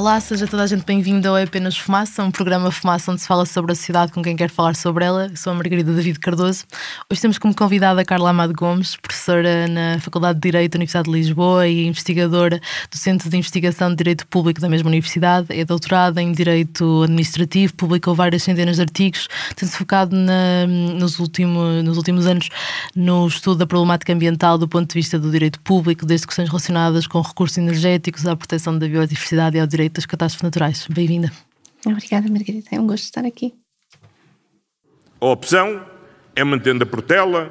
Olá, seja toda a gente bem-vinda ao É Apenas Fumaça, um programa Fumaça onde se fala sobre a cidade com quem quer falar sobre ela. Eu sou a Margarida David Cardoso. Hoje temos como convidada a Carla Amado Gomes, professora na Faculdade de Direito da Universidade de Lisboa e investigadora do Centro de Investigação de Direito Público da mesma universidade. É doutorada em Direito Administrativo, publicou várias centenas de artigos, tem-se focado nos últimos anos no estudo da problemática ambiental do ponto de vista do direito público, desde questões relacionadas com recursos energéticos à proteção da biodiversidade e ao direito das catástrofes naturais. Bem-vinda. Obrigada, Margarida. É um gosto estar aqui. A opção é, mantendo a Portela,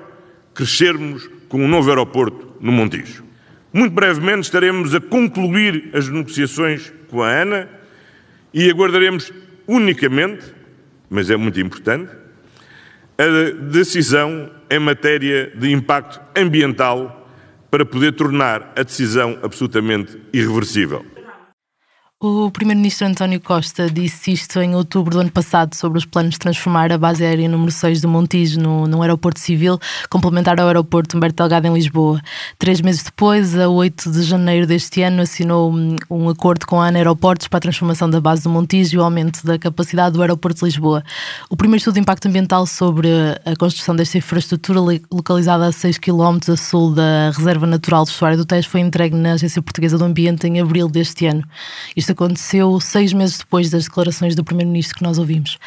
crescermos com um novo aeroporto no Montijo. Muito brevemente estaremos a concluir as negociações com a ANA e aguardaremos unicamente, mas é muito importante, a decisão em matéria de impacto ambiental para poder tornar a decisão absolutamente irreversível. O primeiro-ministro António Costa disse isto em outubro do ano passado sobre os planos de transformar a base aérea número 6 do Montijo num aeroporto civil, complementar ao aeroporto Humberto Delgado em Lisboa. 3 meses depois, a 8 de janeiro deste ano, assinou um acordo com a ANA Aeroportos para a transformação da base do Montijo e o aumento da capacidade do aeroporto de Lisboa. O primeiro estudo de impacto ambiental sobre a construção desta infraestrutura, localizada a 6 km a sul da Reserva Natural do Estuário do Tejo, foi entregue na Agência Portuguesa do Ambiente em abril deste ano. Isto aconteceu 6 meses depois das declarações do Primeiro-Ministro que nós ouvimos.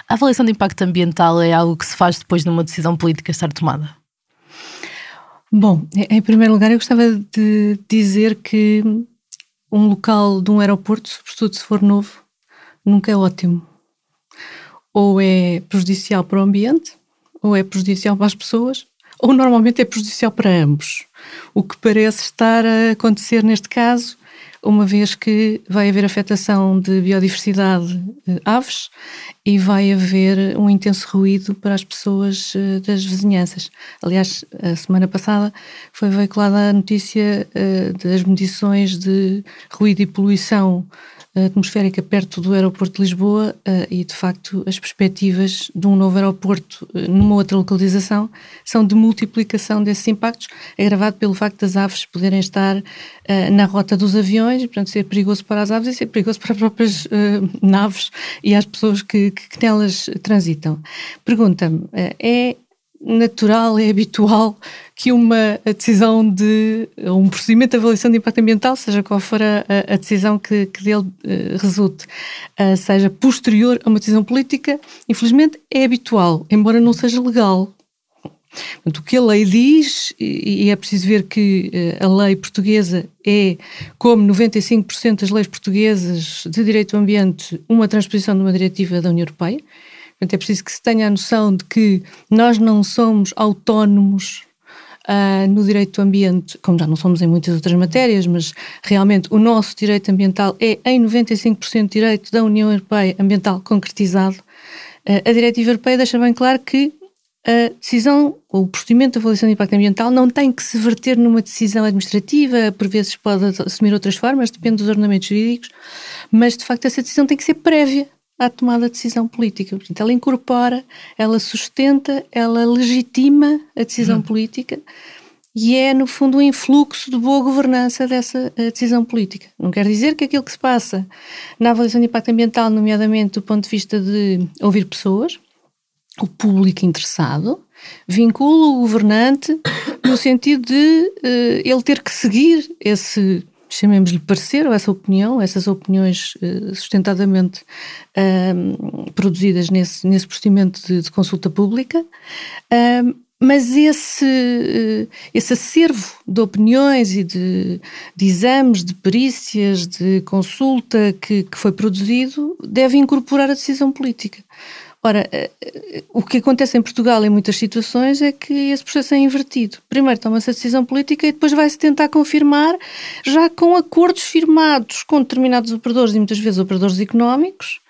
A avaliação de impacto ambiental é algo que se faz depois de uma decisão política estar tomada? Bom, em primeiro lugar eu gostava de dizer que um local de um aeroporto, sobretudo se for novo, nunca é ótimo. Ou é prejudicial para o ambiente, ou é prejudicial para as pessoas, ou normalmente é prejudicial para ambos. O que parece estar a acontecer neste caso, uma vez que vai haver afetação de biodiversidade aves e vai haver um intenso ruído para as pessoas das vizinhanças. Aliás, a semana passada foi veiculada a notícia das medições de ruído e poluição atmosférica perto do aeroporto de Lisboa e, de facto, as perspectivas de um novo aeroporto numa outra localização são de multiplicação desses impactos, agravado pelo facto das aves poderem estar na rota dos aviões, e, portanto, ser perigoso para as aves e ser perigoso para as próprias naves e as pessoas que nelas transitam. Pergunta-me, é natural, é habitual que uma decisão de um procedimento de avaliação de impacto ambiental, seja qual for a decisão que dele resulte, seja posterior a uma decisão política? Infelizmente é habitual, embora não seja legal. Portanto, o que a lei diz, e é preciso ver que a lei portuguesa é, como 95% das leis portuguesas de direito do ambiente, uma transposição de uma diretiva da União Europeia. Portanto, é preciso que se tenha a noção de que nós não somos autónomos no direito do ambiente, como já não somos em muitas outras matérias, mas realmente o nosso direito ambiental é em 95% direito da União Europeia ambiental concretizado. A diretiva europeia deixa bem claro que a decisão ou o procedimento de avaliação de impacto ambiental não tem que se verter numa decisão administrativa, por vezes pode assumir outras formas, depende dos ordenamentos jurídicos, mas de facto essa decisão tem que ser prévia à tomada de decisão política. Portanto, ela incorpora, ela sustenta, ela legitima a decisão política e é, no fundo, um influxo de boa governança dessa decisão política. Não quer dizer que aquilo que se passa na avaliação de impacto ambiental, nomeadamente do ponto de vista de ouvir pessoas, o público interessado, vincula o governante no sentido de ele ter que seguir esse, chamemos-lhe parecer, ou essa opinião, essas opiniões sustentadamente produzidas nesse procedimento de consulta pública, mas esse acervo de opiniões e de exames, de perícias, de consulta que foi produzido deve incorporar a decisão política. Ora, o que acontece em Portugal em muitas situações é que esse processo é invertido. Primeiro toma-se a decisão política e depois vai-se tentar confirmar já com acordos firmados com determinados operadores e muitas vezes operadores económicos,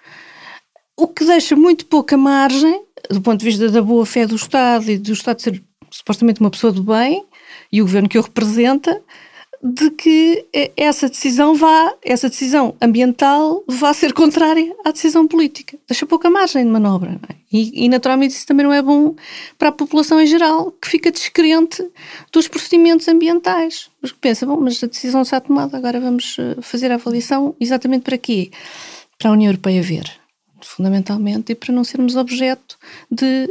o que deixa muito pouca margem, do ponto de vista da boa-fé do Estado e do Estado ser supostamente uma pessoa do bem e o governo que o representa, de que essa decisão ambiental vá ser contrária à decisão política. Deixa pouca margem de manobra. Não é? E naturalmente isso também não é bom para a população em geral, que fica descrente dos procedimentos ambientais. Porque pensa, mas a decisão está tomada, agora vamos fazer a avaliação exatamente para quê? Para a União Europeia ver, fundamentalmente, e para não sermos objeto de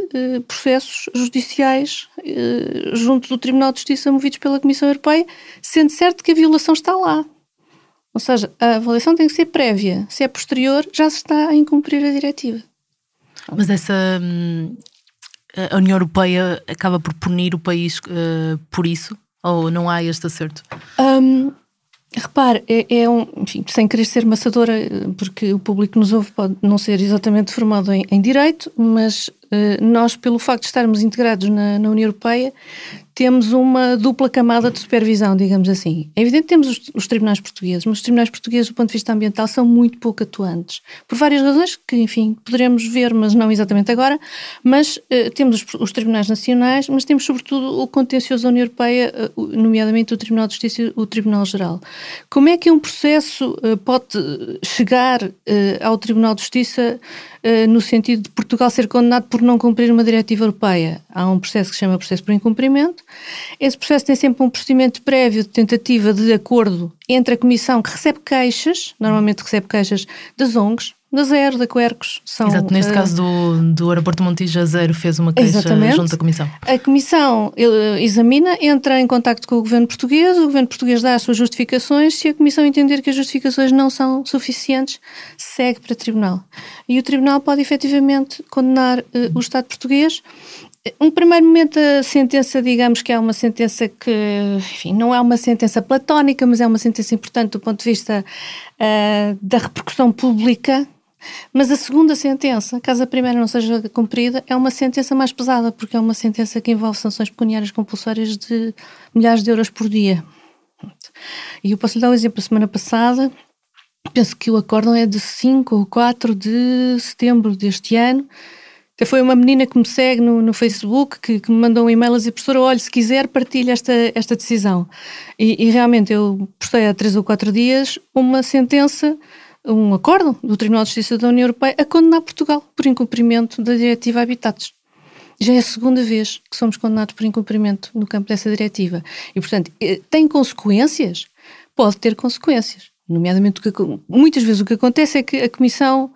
processos judiciais junto do Tribunal de Justiça movidos pela Comissão Europeia, sendo certo que a violação está lá. Ou seja, a avaliação tem que ser prévia. Se é posterior, já se está a incumprir a diretiva. Mas a União Europeia acaba por punir o país por isso? Ou não há este acerto? Repare, enfim, sem querer ser maçadora, porque o público que nos ouve pode não ser exatamente formado em direito, mas nós, pelo facto de estarmos integrados na União Europeia, temos uma dupla camada de supervisão, digamos assim. É evidente que temos os tribunais portugueses, mas os tribunais portugueses, do ponto de vista ambiental, são muito pouco atuantes. Por várias razões que, enfim, poderemos ver, mas não exatamente agora, mas temos os tribunais nacionais, mas temos sobretudo o contencioso da União Europeia, nomeadamente o Tribunal de Justiça e o Tribunal Geral. Como é que um processo pode chegar ao Tribunal de Justiça no sentido de Portugal ser condenado por não cumprir uma diretiva europeia? Há um processo que se chama processo por incumprimento. Esse processo tem sempre um procedimento prévio de tentativa de acordo entre a Comissão, que recebe queixas, normalmente recebe queixas das ONGs, da Zero, da Quercus. Exato, neste caso do aeroporto de Montijo, a Zero fez uma queixa junto à Comissão. A Comissão examina, entra em contacto com o Governo português dá as suas justificações, se a Comissão entender que as justificações não são suficientes, segue para o Tribunal. E o Tribunal pode efetivamente condenar o Estado português. Um primeiro momento, a sentença, digamos que é uma sentença que, enfim, não é uma sentença platónica, mas é uma sentença importante do ponto de vista da repercussão pública. Mas a segunda sentença, caso a primeira não seja cumprida, é uma sentença mais pesada, porque é uma sentença que envolve sanções pecuniárias compulsórias de milhares de euros por dia. E eu posso lhe dar um exemplo. A semana passada, penso que o acórdão é de 5 ou 4 de setembro deste ano. Foi uma menina que me segue no Facebook que me mandou um e-mail a dizer: professora, olha, se quiser partilhe esta decisão. E realmente eu postei há 3 ou 4 dias uma sentença, um acórdão do Tribunal de Justiça da União Europeia a condenar Portugal por incumprimento da Diretiva Habitats. Já é a segunda vez que somos condenados por incumprimento no campo dessa diretiva. E, portanto, tem consequências? Pode ter consequências. Nomeadamente, muitas vezes o que acontece é que a Comissão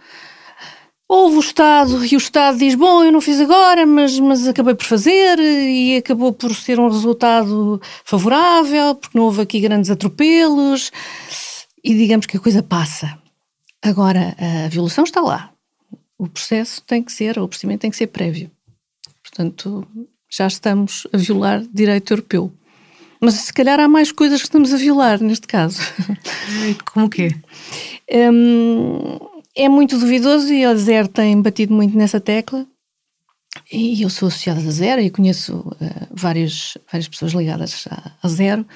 ouve o Estado e o Estado diz: bom, eu não fiz agora, mas acabei por fazer, e acabou por ser um resultado favorável, porque não houve aqui grandes atropelos, e digamos que a coisa passa. Agora, a violação está lá. O procedimento tem que ser prévio. Portanto, já estamos a violar direito europeu. Mas se calhar há mais coisas que estamos a violar neste caso. Como o quê? É muito duvidoso, e a Zero tem batido muito nessa tecla, e eu sou associada da Zero e conheço várias pessoas ligadas à Zero,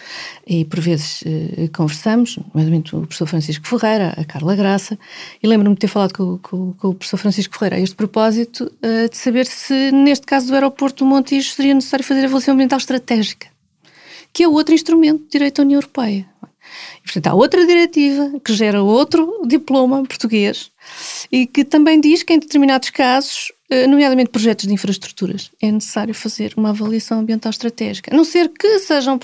e por vezes conversamos, nomeadamente o professor Francisco Ferreira, a Carla Graça, e lembro-me de ter falado com o professor Francisco Ferreira a este propósito, de saber se neste caso do aeroporto do Montijo seria necessário fazer a avaliação ambiental estratégica, que é outro instrumento de direito da União Europeia. E, portanto, há outra diretiva que gera outro diploma português e que também diz que em determinados casos, nomeadamente projetos de infraestruturas, é necessário fazer uma avaliação ambiental estratégica. A não ser que seja um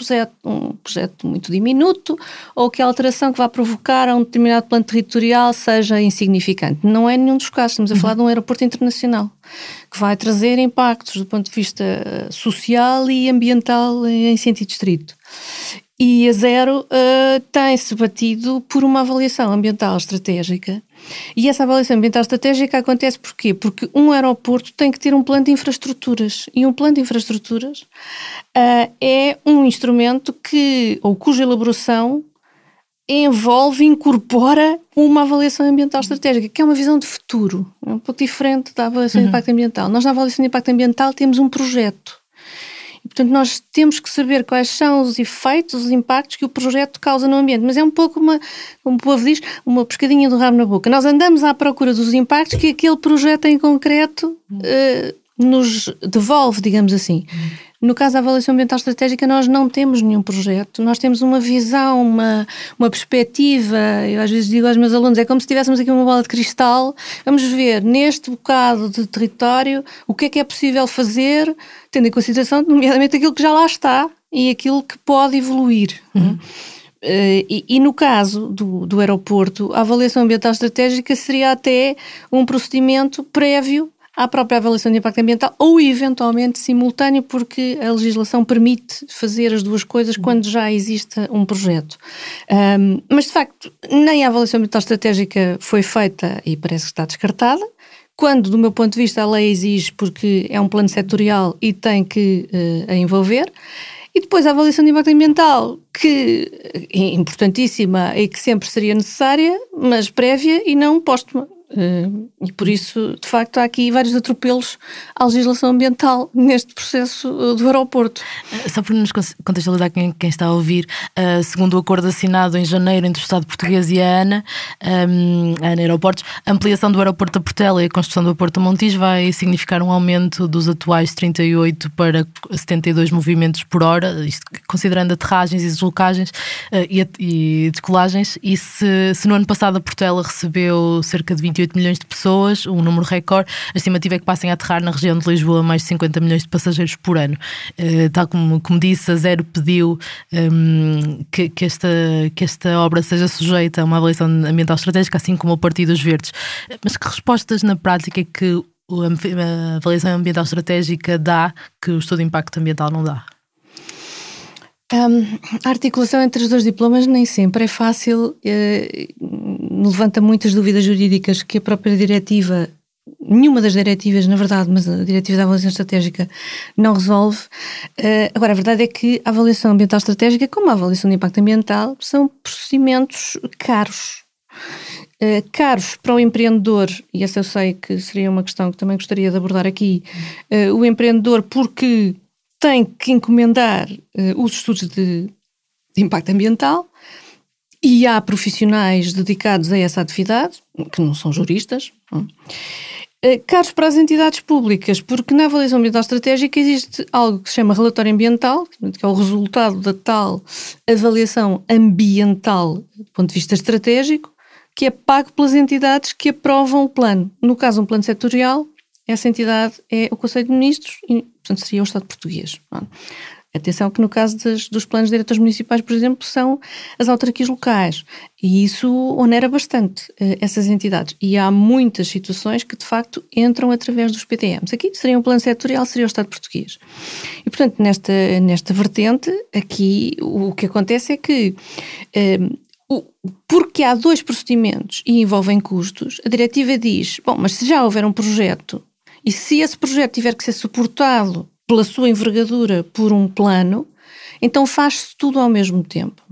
projeto muito diminuto, ou que a alteração que vá provocar a um determinado plano territorial seja insignificante. Não é nenhum dos casos. Estamos a falar de um aeroporto internacional que vai trazer impactos do ponto de vista social e ambiental em sentido estrito. E a Zero tem-se batido por uma avaliação ambiental estratégica. E essa avaliação ambiental estratégica acontece porquê? Porque um aeroporto tem que ter um plano de infraestruturas. E um plano de infraestruturas é um instrumento cuja elaboração incorpora uma avaliação ambiental estratégica, que é uma visão de futuro. É um pouco diferente da avaliação de impacto ambiental. Nós, na avaliação de impacto ambiental, temos um projeto. Portanto, nós temos que saber quais são os efeitos, os impactos que o projeto causa no ambiente. Mas é um pouco como o povo diz, uma pescadinha do rabo na boca. Nós andamos à procura dos impactos que aquele projeto em concreto nos devolve, digamos assim. No caso da avaliação ambiental estratégica, nós não temos nenhum projeto, nós temos uma visão, uma perspectiva. Eu às vezes digo aos meus alunos, é como se tivéssemos aqui uma bola de cristal, vamos ver neste bocado de território o que é possível fazer, tendo em consideração, nomeadamente, aquilo que já lá está e aquilo que pode evoluir. E no caso do aeroporto, a avaliação ambiental estratégica seria até um procedimento prévio à própria avaliação de impacto ambiental ou eventualmente simultâneo, porque a legislação permite fazer as duas coisas quando já existe um projeto. Mas de facto nem a avaliação ambiental estratégica foi feita e parece que está descartada, quando do meu ponto de vista a lei exige, porque é um plano setorial e tem que a envolver. E depois a avaliação de impacto ambiental, que é importantíssima e que sempre seria necessária, mas prévia e não póstuma. E por isso, de facto, há aqui vários atropelos à legislação ambiental neste processo do aeroporto. Só para nos contextualizar quem está a ouvir, segundo o acordo assinado em janeiro entre o Estado português e a ANA Aeroportos, a ampliação do aeroporto da Portela e a construção do aeroporto de Montijo vai significar um aumento dos atuais 38 para 72 movimentos por hora, isto considerando aterragens e deslocagens e decolagens, e se no ano passado a Portela recebeu cerca de 28 milhões de pessoas, um número recorde, a estimativa é que passem a aterrar na região de Lisboa mais de 50 milhões de passageiros por ano. Tal como disse, a Zero pediu que esta obra seja sujeita a uma avaliação ambiental estratégica, assim como o Partido dos Verdes. Mas que respostas na prática é que a avaliação ambiental estratégica dá que o estudo de impacto ambiental não dá? A articulação entre os dois diplomas nem sempre é fácil, levanta muitas dúvidas jurídicas que a própria diretiva, nenhuma das diretivas, na verdade, mas a diretiva da avaliação estratégica não resolve. Agora, a verdade é que a avaliação ambiental estratégica, como a avaliação de impacto ambiental, são procedimentos caros. Caros para o empreendedor, e essa eu sei que seria uma questão que também gostaria de abordar aqui, o empreendedor porque tem que encomendar os estudos de impacto ambiental e há profissionais dedicados a essa atividade, que não são juristas. Caros para as entidades públicas, porque na avaliação ambiental estratégica existe algo que se chama relatório ambiental, que é o resultado da tal avaliação ambiental do ponto de vista estratégico, que é pago pelas entidades que aprovam o plano. No caso, um plano setorial, essa entidade é o Conselho de Ministros e, portanto, seria o Estado português. Atenção que no caso dos planos diretores municipais, por exemplo, são as autarquias locais e isso onera bastante essas entidades. E há muitas situações que, de facto, entram através dos PTMs. Aqui seria um plano setorial, seria o Estado português. E, portanto, nesta vertente, aqui o que acontece é que porque há dois procedimentos e envolvem custos, a diretiva diz, bom, mas se já houver um projeto e se esse projeto tiver que ser suportado pela sua envergadura por um plano, então faz-se tudo ao mesmo tempo.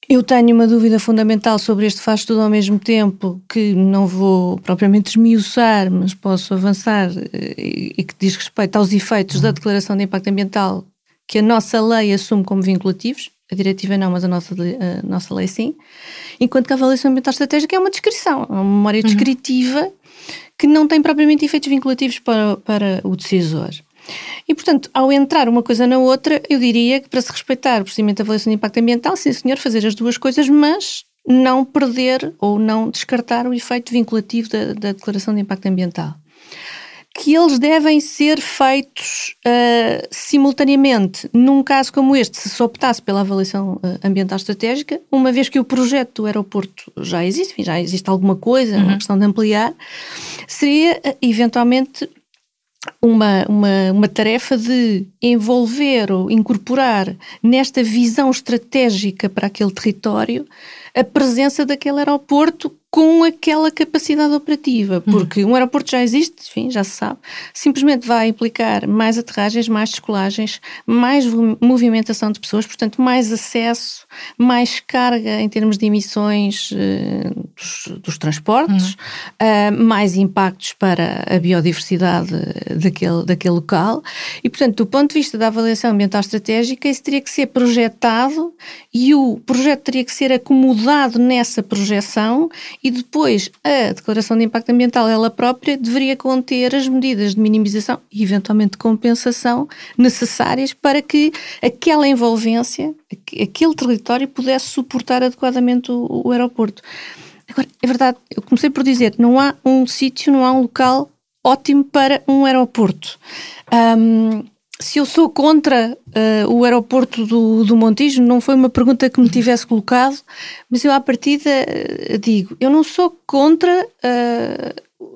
Eu tenho uma dúvida fundamental sobre este faz tudo ao mesmo tempo, que não vou propriamente esmiuçar, mas posso avançar, e que diz respeito aos efeitos da declaração de impacto ambiental que a nossa lei assume como vinculativos. A diretiva não, mas a nossa lei sim. Enquanto que a avaliação ambiental estratégica é uma descrição, é uma memória descritiva que não tem propriamente efeitos vinculativos para o decisor. E, portanto, ao entrar uma coisa na outra, eu diria que para se respeitar o procedimento de avaliação de impacto ambiental, sim senhor, fazer as duas coisas, mas não perder ou não descartar o efeito vinculativo da declaração de impacto ambiental. Que eles devem ser feitos simultaneamente. Num caso como este, se optasse pela avaliação ambiental estratégica, uma vez que o projeto do aeroporto já existe, já existe alguma coisa, uma questão de ampliar, seria eventualmente uma tarefa de envolver ou incorporar nesta visão estratégica para aquele território a presença daquele aeroporto com aquela capacidade operativa, porque um aeroporto já existe, enfim, já se sabe, simplesmente vai implicar mais aterragens, mais descolagens, mais movimentação de pessoas, portanto mais acesso, mais carga em termos de emissões dos transportes, mais impactos para a biodiversidade daquele local e, portanto, do ponto de vista da avaliação ambiental estratégica, isso teria que ser projetado e o projeto teria que ser acomodado nessa projeção e depois a declaração de impacto ambiental, ela própria, deveria conter as medidas de minimização e eventualmente de compensação necessárias para que aquela envolvência, aquele território pudesse suportar adequadamente o aeroporto. Agora, é verdade, eu comecei por dizer, não há um sítio, não há um local ótimo para um aeroporto. Se eu sou contra o aeroporto do Montijo, não foi uma pergunta que me tivesse colocado, mas eu à partida digo, eu não sou contra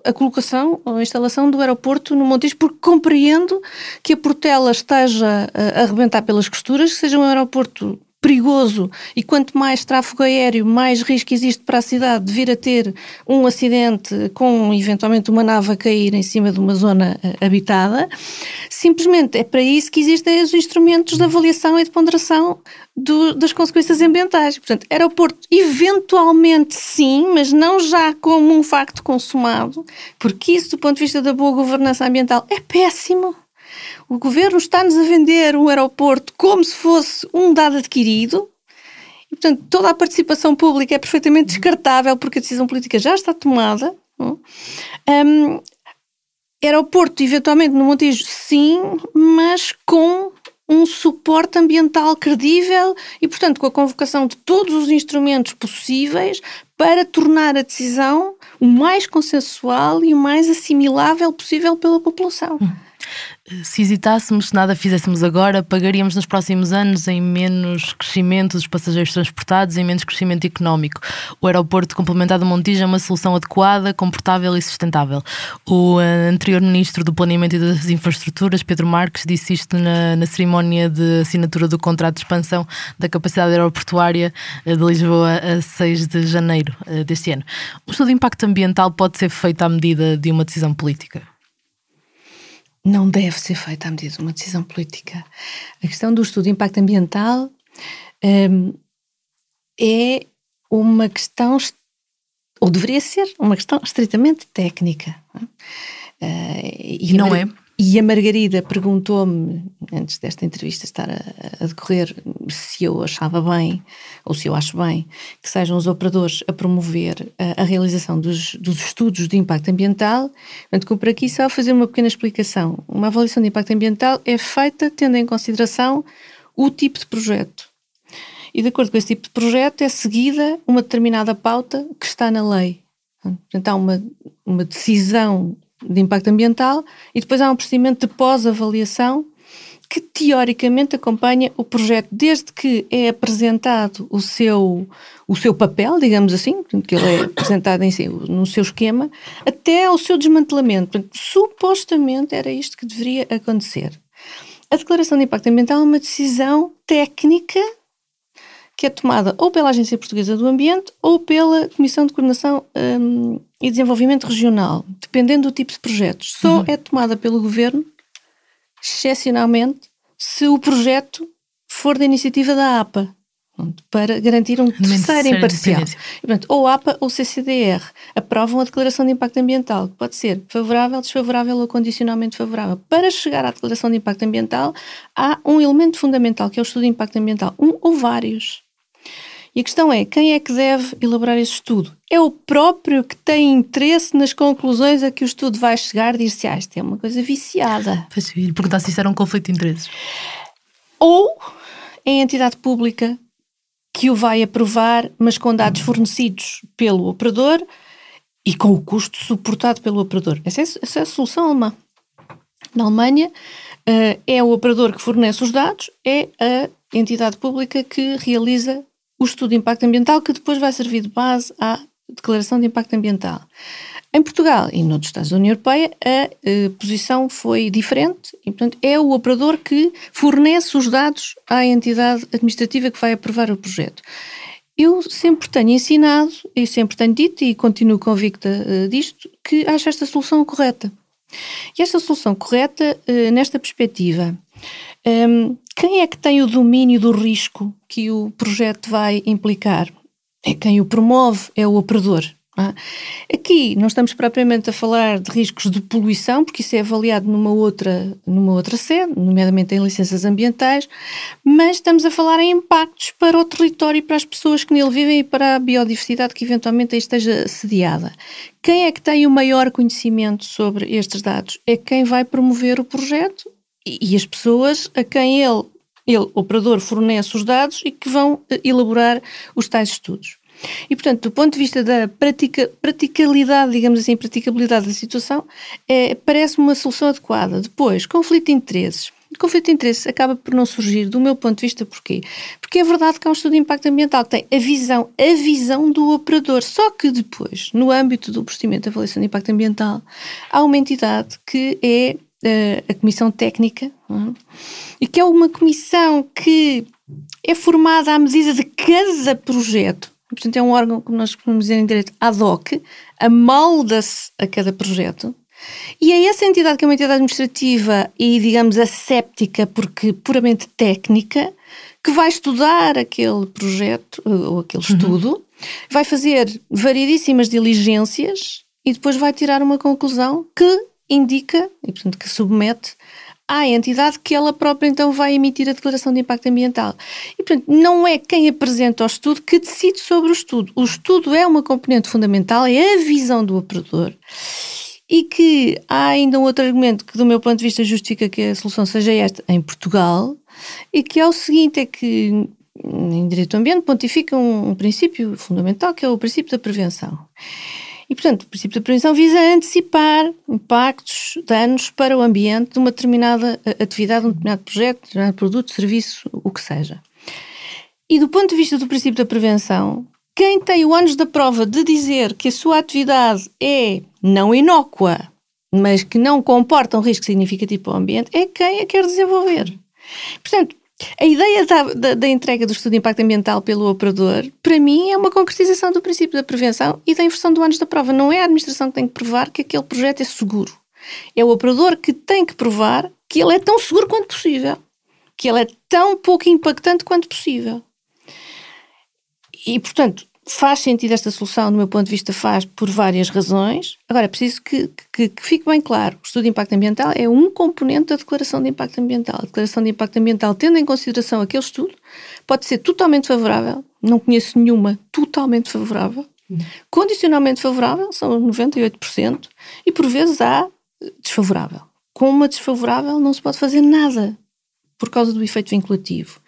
a colocação ou a instalação do aeroporto no Montijo, porque compreendo que a Portela esteja a arrebentar pelas costuras, que seja um aeroporto perigoso e quanto mais tráfego aéreo, mais risco existe para a cidade de vir a ter um acidente com eventualmente uma nave a cair em cima de uma zona habitada. Simplesmente é para isso que existem os instrumentos de avaliação e de ponderação das consequências ambientais. Portanto, aeroporto eventualmente sim, mas não já como um facto consumado, porque isso do ponto de vista da boa governança ambiental é péssimo. O governo está-nos a vender um aeroporto como se fosse um dado adquirido e, portanto, toda a participação pública é perfeitamente descartável porque a decisão política já está tomada. Aeroporto, eventualmente, no Montijo, sim, mas com um suporte ambiental credível e, portanto, com a convocação de todos os instrumentos possíveis para tornar a decisão o mais consensual e o mais assimilável possível pela população. Se hesitássemos, se nada fizéssemos agora, pagaríamos nos próximos anos em menos crescimento dos passageiros transportados, em menos crescimento económico. O aeroporto complementar do Montijo é uma solução adequada, confortável e sustentável. O anterior ministro do Planeamento e das Infraestruturas, Pedro Marques, disse isto na cerimónia de assinatura do contrato de expansão da capacidade aeroportuária de Lisboa a 6 de janeiro deste ano. O estudo de impacto ambiental pode ser feito à medida de uma decisão política? Não deve ser feita à medida de uma decisão política. A questão do estudo de impacto ambiental é uma questão, ou deveria ser uma questão estritamente técnica. E não é? E a Margarida perguntou-me, antes desta entrevista estar a decorrer, se eu achava bem, ou se eu acho bem, que sejam os operadores a promover a realização dos estudos de impacto ambiental. Portanto, por aqui só fazer uma pequena explicação. Uma avaliação de impacto ambiental é feita tendo em consideração o tipo de projeto. E de acordo com esse tipo de projeto é seguida uma determinada pauta que está na lei. Portanto, há uma decisão de impacto ambiental e depois há um procedimento de pós-avaliação que teoricamente acompanha o projeto desde que é apresentado o seu papel, digamos assim, que ele é apresentado no seu esquema, até ao seu desmantelamento. Portanto, supostamente era isto que deveria acontecer. A declaração de impacto ambiental é uma decisão técnica que é tomada ou pela Agência Portuguesa do Ambiente ou pela Comissão de Coordenação e Desenvolvimento Regional, dependendo do tipo de projetos. Só é tomada pelo Governo, excepcionalmente, se o projeto for da iniciativa da APA, para garantir um terceiro imparcial. Portanto, ou APA ou CCDR aprovam a declaração de impacto ambiental, que pode ser favorável, desfavorável ou condicionalmente favorável. Para chegar à declaração de impacto ambiental, há um elemento fundamental, que é o estudo de impacto ambiental, um ou vários. E a questão é, quem é que deve elaborar esse estudo? É o próprio que tem interesse nas conclusões a que o estudo vai chegar, dir-se, isto é uma coisa viciada. E perguntar se isso era um conflito de interesses. Ou é a entidade pública que o vai aprovar, mas com dados fornecidos pelo operador e com o custo suportado pelo operador. Essa é a solução alemã. Na Alemanha, é o operador que fornece os dados, é a entidade pública que realiza o estudo de impacto ambiental, que depois vai servir de base à declaração de impacto ambiental. Em Portugal e noutros Estados da União Europeia, a posição foi diferente e, portanto, é o operador que fornece os dados à entidade administrativa que vai aprovar o projeto. Eu sempre tenho ensinado e sempre tenho dito, e continuo convicta disto, que acho esta solução correta. E esta solução correta, nesta perspectiva, quem é que tem o domínio do risco que o projeto vai implicar? É quem o promove, é o operador. Aqui não estamos propriamente a falar de riscos de poluição, porque isso é avaliado numa outra sede, nomeadamente em licenças ambientais, mas estamos a falar em impactos para o território e para as pessoas que nele vivem e para a biodiversidade que eventualmente aí esteja sediada. Quem é que tem o maior conhecimento sobre estes dados? É quem vai promover o projeto e as pessoas a quem ele, o operador, fornece os dados e que vão elaborar os tais estudos. E, portanto, do ponto de vista da praticabilidade, digamos assim, praticabilidade da situação, parece-me uma solução adequada. Depois, conflito de interesses. O conflito de interesses acaba por não surgir, do meu ponto de vista, porquê? Porque é verdade que há um estudo de impacto ambiental que tem a visão do operador, só que depois, no âmbito do procedimento de avaliação de impacto ambiental, há uma entidade que é a Comissão Técnica, e que é uma comissão que é formada à medida de cada projeto. Portanto, é um órgão, como nós podemos dizer em direito, ad hoc, amolda-se a cada projeto. E é essa entidade, que é uma entidade administrativa e, digamos, asséptica, porque puramente técnica, que vai estudar aquele projeto, ou aquele estudo, vai fazer variedíssimas diligências e depois vai tirar uma conclusão que indica, e portanto que submete à entidade que ela própria então vai emitir a declaração de impacto ambiental. E portanto não é quem apresenta o estudo que decide sobre o estudo. O estudo é uma componente fundamental, é a visão do operador. E que há ainda um outro argumento que do meu ponto de vista justifica que a solução seja esta em Portugal, e que é o seguinte, é que em direito do ambiente pontifica um princípio fundamental, que é o princípio da prevenção. E, portanto, o princípio da prevenção visa antecipar impactos, danos para o ambiente de uma determinada atividade, um determinado projeto, um determinado produto, serviço, o que seja. E do ponto de vista do princípio da prevenção, quem tem o ónus da prova de dizer que a sua atividade é não inócua, mas que não comporta um risco significativo para o ambiente, é quem a quer desenvolver. Portanto, a ideia da entrega do estudo de impacto ambiental pelo operador, para mim, é uma concretização do princípio da prevenção e da inversão do ónus da prova. Não é a administração que tem que provar que aquele projeto é seguro. É o operador que tem que provar que ele é tão seguro quanto possível, que ele é tão pouco impactante quanto possível. E, portanto, faz sentido esta solução, do meu ponto de vista, faz por várias razões. Agora, é preciso que fique bem claro, o estudo de impacto ambiental é um componente da declaração de impacto ambiental. A declaração de impacto ambiental, tendo em consideração aquele estudo, pode ser totalmente favorável, não conheço nenhuma totalmente favorável, condicionalmente favorável, são 98%, e por vezes há desfavorável. Com uma desfavorável não se pode fazer nada, por causa do efeito vinculativo.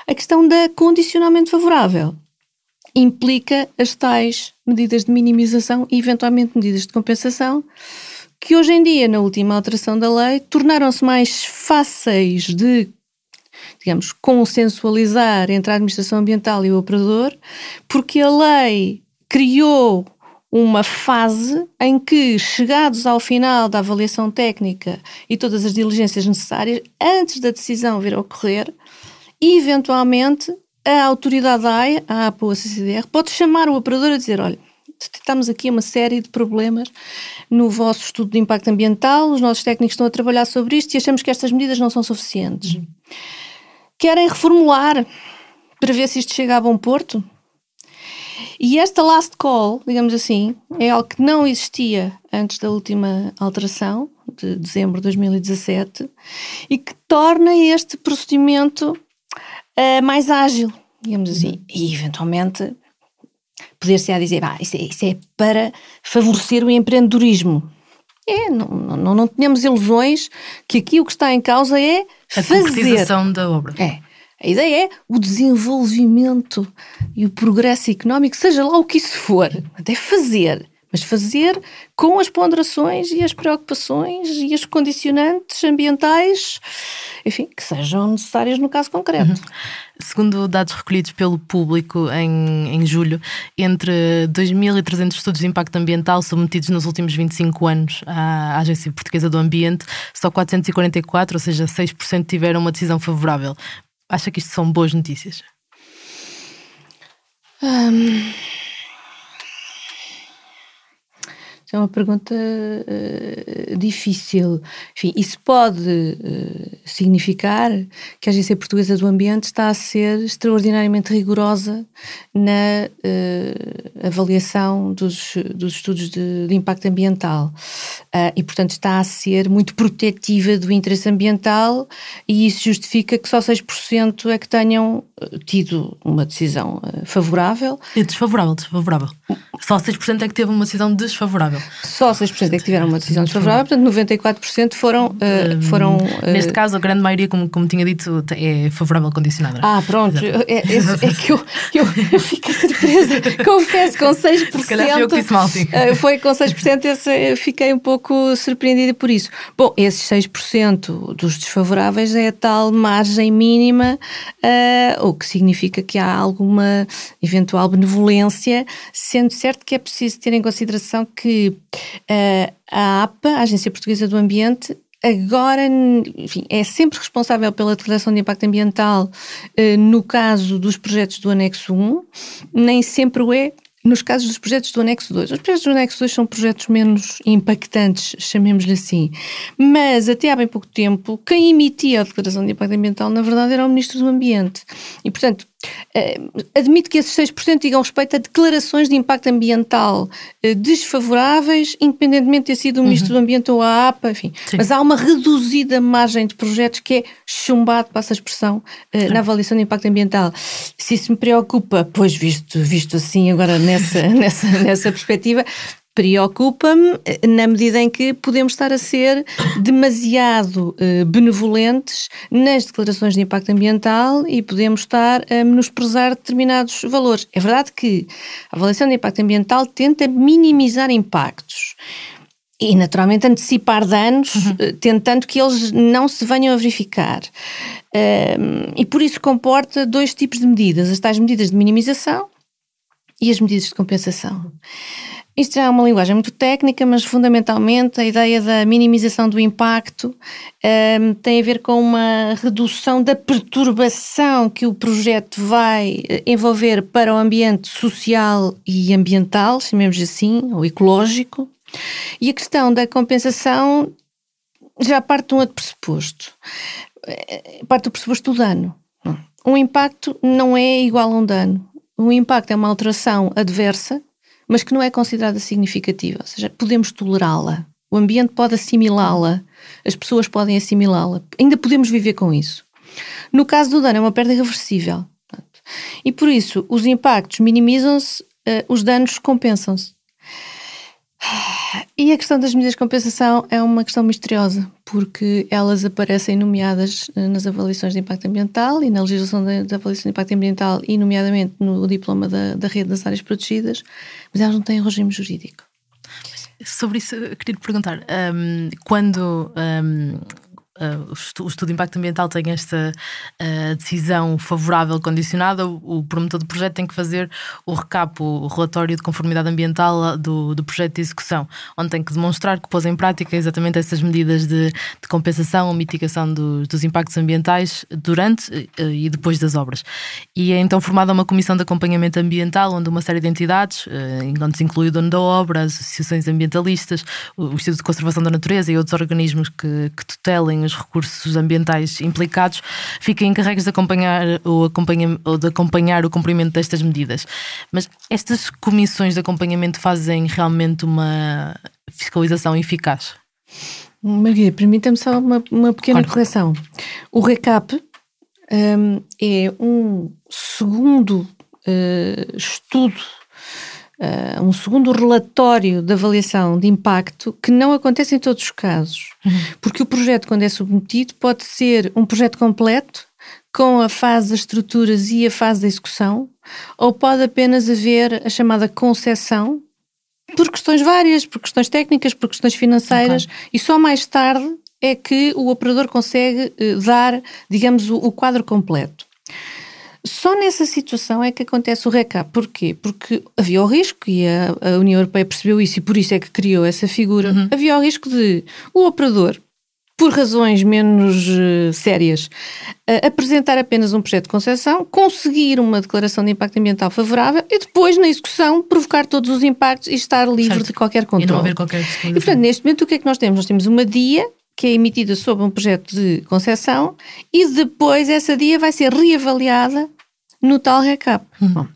A questão da condicionalmente favorável implica as tais medidas de minimização e eventualmente medidas de compensação que hoje em dia, na última alteração da lei, tornaram-se mais fáceis de, digamos, consensualizar entre a administração ambiental e o operador, porque a lei criou uma fase em que, chegados ao final da avaliação técnica e todas as diligências necessárias, antes da decisão vir a ocorrer, eventualmente a autoridade da AIA, a APA ou a CCDR, pode chamar o operador a dizer, olha, detectamos aqui uma série de problemas no vosso estudo de impacto ambiental, os nossos técnicos estão a trabalhar sobre isto e achamos que estas medidas não são suficientes. Querem reformular para ver se isto chega a bom porto? E esta last call, digamos assim, é algo que não existia antes da última alteração, de dezembro de 2017, e que torna este procedimento mais ágil, digamos assim, e eventualmente poder-se a dizer, isso é para favorecer o empreendedorismo. Não tenhamos ilusões que aqui o que está em causa é fazer. A concretização da obra. A ideia é o desenvolvimento e o progresso económico, seja lá o que isso for, é fazer. Mas fazer com as ponderações e as preocupações e as condicionantes ambientais, enfim, que sejam necessárias no caso concreto. Segundo dados recolhidos pelo público em julho, entre 2.300 estudos de impacto ambiental submetidos nos últimos 25 anos à Agência Portuguesa do Ambiente, só 444, ou seja, 6% tiveram uma decisão favorável. Acha que isto são boas notícias? É uma pergunta difícil. Enfim, isso pode significar que a Agência Portuguesa do Ambiente está a ser extraordinariamente rigorosa na avaliação dos estudos de impacto ambiental e, portanto, está a ser muito protetiva do interesse ambiental, e isso justifica que só 6% é que tenham tido uma decisão favorável. É desfavorável. Só 6% é que teve uma decisão desfavorável. Só 6% é que tiveram uma decisão desfavorável, portanto 94% foram... Neste caso, a grande maioria, como tinha dito, é favorável condicionada. Pronto. É que eu fiquei surpresa. Confesso, com 6%... Se calhar foi eu que disse mal, sim. Foi com 6%, eu fiquei um pouco surpreendida por isso. Bom, esses 6% dos desfavoráveis é a tal margem mínima, o que significa que há alguma eventual benevolência, sendo certo que é preciso ter em consideração que a APA, a Agência Portuguesa do Ambiente, agora, enfim, é sempre responsável pela declaração de impacto ambiental no caso dos projetos do anexo 1, nem sempre o é nos casos dos projetos do anexo 2. Os projetos do anexo 2 são projetos menos impactantes, chamemos-lhe assim. Mas até há bem pouco tempo, quem emitia a declaração de impacto ambiental, na verdade, era o Ministro do Ambiente. E, portanto, admito que esses 6% digam respeito a declarações de impacto ambiental desfavoráveis, independentemente de ter sido o Ministro do Ambiente ou a APA, enfim. Sim. Mas há uma reduzida margem de projetos que é chumbado, passa a expressão, na avaliação de impacto ambiental. Se isso me preocupa, pois visto assim agora nessa perspectiva, preocupa-me na medida em que podemos estar a ser demasiado benevolentes nas declarações de impacto ambiental e podemos estar a menosprezar determinados valores. É verdade que a avaliação de impacto ambiental tenta minimizar impactos e, naturalmente, antecipar danos, tentando que eles não se venham a verificar. E por isso comporta dois tipos de medidas: as tais medidas de minimização e as medidas de compensação. Isto já é uma linguagem muito técnica, mas fundamentalmente a ideia da minimização do impacto tem a ver com uma redução da perturbação que o projeto vai envolver para o ambiente social e ambiental, chamemos assim, ou ecológico. E a questão da compensação já parte de um outro pressuposto. Parte do pressuposto do dano. Um impacto não é igual a um dano. Um impacto é uma alteração adversa, mas que não é considerada significativa, ou seja, podemos tolerá-la, o ambiente pode assimilá-la, as pessoas podem assimilá-la, ainda podemos viver com isso. No caso do dano é uma perda irreversível, e por isso os impactos minimizam-se, os danos compensam-se. E a questão das medidas de compensação é uma questão misteriosa, porque elas aparecem nomeadas nas avaliações de impacto ambiental e na legislação da avaliação de impacto ambiental e nomeadamente no diploma da rede das áreas protegidas, mas elas não têm regime jurídico. Sobre isso eu queria te perguntar, quando o estudo de impacto ambiental tem esta decisão favorável condicionada, o promotor do projeto tem que fazer o RCAP, o relatório de conformidade ambiental do projeto de execução, onde tem que demonstrar que pôs em prática exatamente essas medidas de compensação ou mitigação dos impactos ambientais durante e depois das obras. E é então formada uma comissão de acompanhamento ambiental, onde uma série de entidades, onde se inclui o dono da obra, as associações ambientalistas, o Instituto de Conservação da Natureza e outros organismos que tutelem os recursos ambientais implicados, fiquem encarregues de acompanhar o cumprimento destas medidas. Mas estas comissões de acompanhamento fazem realmente uma fiscalização eficaz? Maria, permita-me só uma pequena correção. O RECAP é um segundo estudo, um segundo relatório de avaliação de impacto que não acontece em todos os casos. Porque o projeto, quando é submetido, pode ser um projeto completo, com a fase das estruturas e a fase da execução, ou pode apenas haver a chamada concessão, por questões várias, por questões técnicas, por questões financeiras, e só mais tarde é que o operador consegue dar, digamos, o quadro completo. Só nessa situação é que acontece o RECAP. Porquê? Porque havia o risco, e a União Europeia percebeu isso e por isso é que criou essa figura, havia o risco de o operador por razões menos sérias, apresentar apenas um projeto de concessão, conseguir uma declaração de impacto ambiental favorável e depois, na execução, provocar todos os impactos e estar livre de qualquer controle. E não haver qualquer E, portanto, neste momento, o que é que nós temos? Nós temos uma DIA que é emitida sob um projeto de concessão e depois essa DIA vai ser reavaliada no tal RECAP. Bom,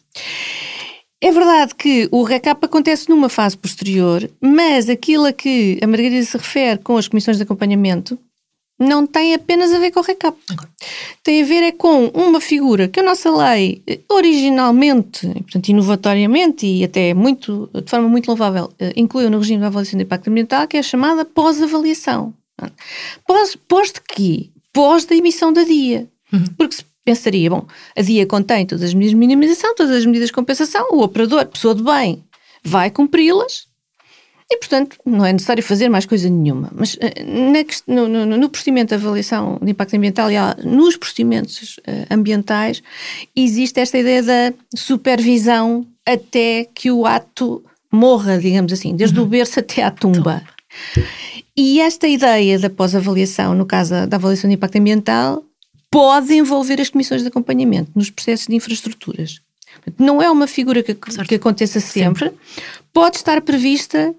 é verdade que o RECAP acontece numa fase posterior, mas aquilo a que a Margarida se refere com as comissões de acompanhamento não tem apenas a ver com o RECAP. Okay. Tem a ver é com uma figura que a nossa lei originalmente, portanto inovatoriamente e até de forma muito louvável, incluiu no regime de avaliação de impacto ambiental, que é a chamada pós-avaliação. Pós de quê? Pós da emissão da DIA. Porque se pensaria, bom, a DIA contém todas as medidas de minimização, todas as medidas de compensação, o operador, pessoa de bem, vai cumpri-las e, portanto, não é necessário fazer mais coisa nenhuma. Mas no procedimento de avaliação de impacto ambiental e nos procedimentos ambientais existe esta ideia da supervisão até que o ato morra, digamos assim, desde o berço até à tumba. E esta ideia da pós-avaliação, no caso da avaliação de impacto ambiental, pode envolver as comissões de acompanhamento nos processos de infraestruturas. Não é uma figura que aconteça sempre. Pode estar prevista,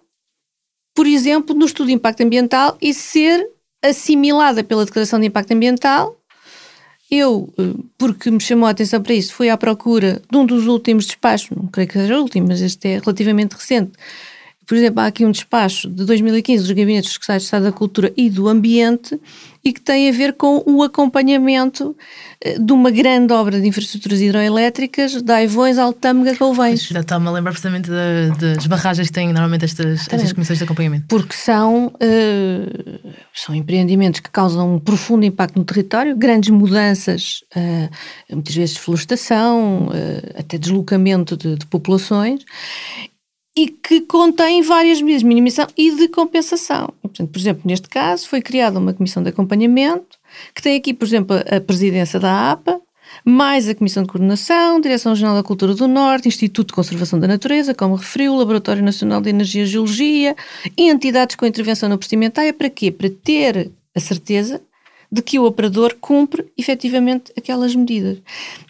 por exemplo, no estudo de impacto ambiental e ser assimilada pela declaração de impacto ambiental. Eu, porque me chamou a atenção para isso, fui à procura de um dos últimos despachos, não creio que seja o último, mas este é relativamente recente. Por exemplo, há aqui um despacho de 2015 dos gabinetes dos secretários de Estado da Cultura e do Ambiente e que tem a ver com o acompanhamento de uma grande obra de infraestruturas hidroelétricas de Aivões, Altâmega, Couvens. Já está-me a lembrar precisamente das barragens que têm normalmente estas comissões de acompanhamento. Porque são empreendimentos que causam um profundo impacto no território, grandes mudanças, muitas vezes de florestação, até deslocamento de populações, e que contém várias medidas de minimização e de compensação. E, portanto, por exemplo, neste caso foi criada uma comissão de acompanhamento que tem aqui, por exemplo, a presidência da APA, mais a Comissão de Coordenação, Direção-Geral da Cultura do Norte, Instituto de Conservação da Natureza, como referiu, Laboratório Nacional de Energia e Geologia e entidades com intervenção no procedimento. Para quê? Para ter a certeza de que o operador cumpre efetivamente aquelas medidas.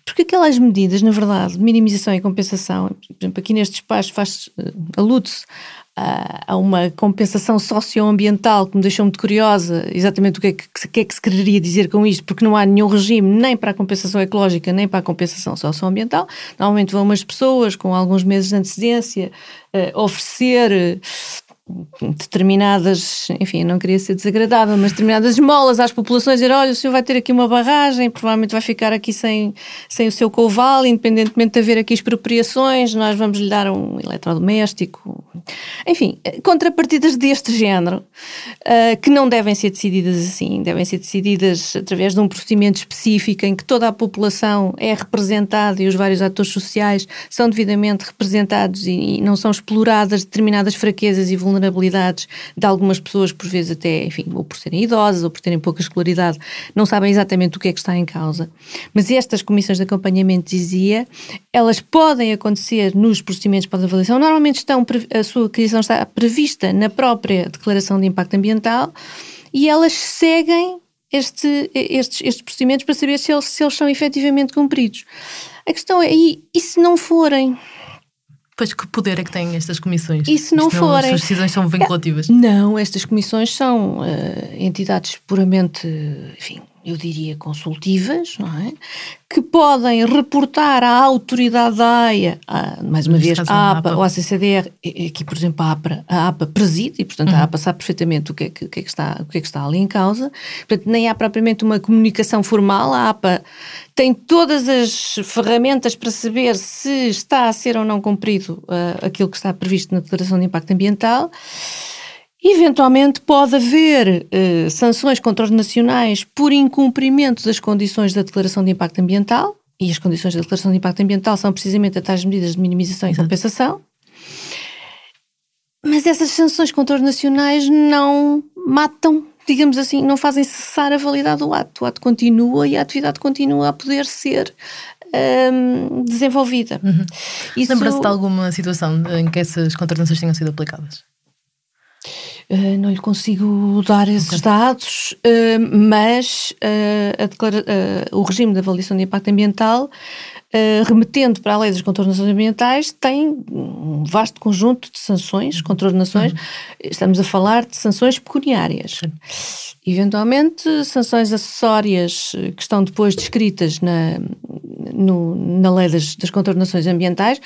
Porque aquelas medidas, na verdade, de minimização e compensação, por exemplo, aqui neste espaço alude-se a uma compensação socioambiental que me deixou muito curiosa, exatamente o que é que se quereria dizer com isto, porque não há nenhum regime nem para a compensação ecológica, nem para a compensação socioambiental. Normalmente vão umas pessoas com alguns meses de antecedência oferecer determinadas, enfim, não queria ser desagradável, mas determinadas esmolas às populações, dizer, olha, o senhor vai ter aqui uma barragem, provavelmente vai ficar aqui sem o seu couval, independentemente de haver aqui expropriações, nós vamos lhe dar um eletrodoméstico. Enfim, contrapartidas deste género, que não devem ser decididas assim, devem ser decididas através de um procedimento específico em que toda a população é representada e os vários atores sociais são devidamente representados e não são exploradas determinadas fraquezas e vulnerabilidades de algumas pessoas, por vezes até, enfim, ou por serem idosas ou por terem pouca escolaridade, não sabem exatamente o que é que está em causa. Mas estas comissões de acompanhamento, dizia, elas podem acontecer nos procedimentos para avaliação, normalmente a sua criação está prevista na própria declaração de impacto ambiental e elas seguem estes procedimentos para saber se eles são efetivamente cumpridos. A questão é, e se não forem? Pois, que poder é que têm estas comissões? E se não forem? As decisões são vinculativas? Não, estas comissões são entidades puramente, enfim, eu diria consultivas, não é? Que podem reportar à autoridade da AIA, mais uma vez, à APA ou à CCDR, aqui, por exemplo, a APA preside, e, portanto, a APA sabe perfeitamente o que é que está ali em causa. Portanto, nem há propriamente uma comunicação formal, a APA tem todas as ferramentas para saber se está a ser ou não cumprido aquilo que está previsto na Declaração de Impacto Ambiental. Eventualmente pode haver sanções contra os nacionais por incumprimento das condições da Declaração de Impacto Ambiental, e as condições da Declaração de Impacto Ambiental são precisamente as tais medidas de minimização e compensação. Mas essas sanções contra os nacionais não matam, digamos assim, não fazem cessar a validade do ato. O ato continua e a atividade continua a poder ser desenvolvida. Lembra-se de alguma situação em que essas contravenções tenham sido aplicadas? Não lhe consigo dar esses dados, mas o regime de avaliação de impacto ambiental, remetendo para a lei das contornações ambientais, tem um vasto conjunto de sanções, contornações. Estamos a falar de sanções pecuniárias. Eventualmente, sanções acessórias que estão depois descritas na lei das contornações ambientais,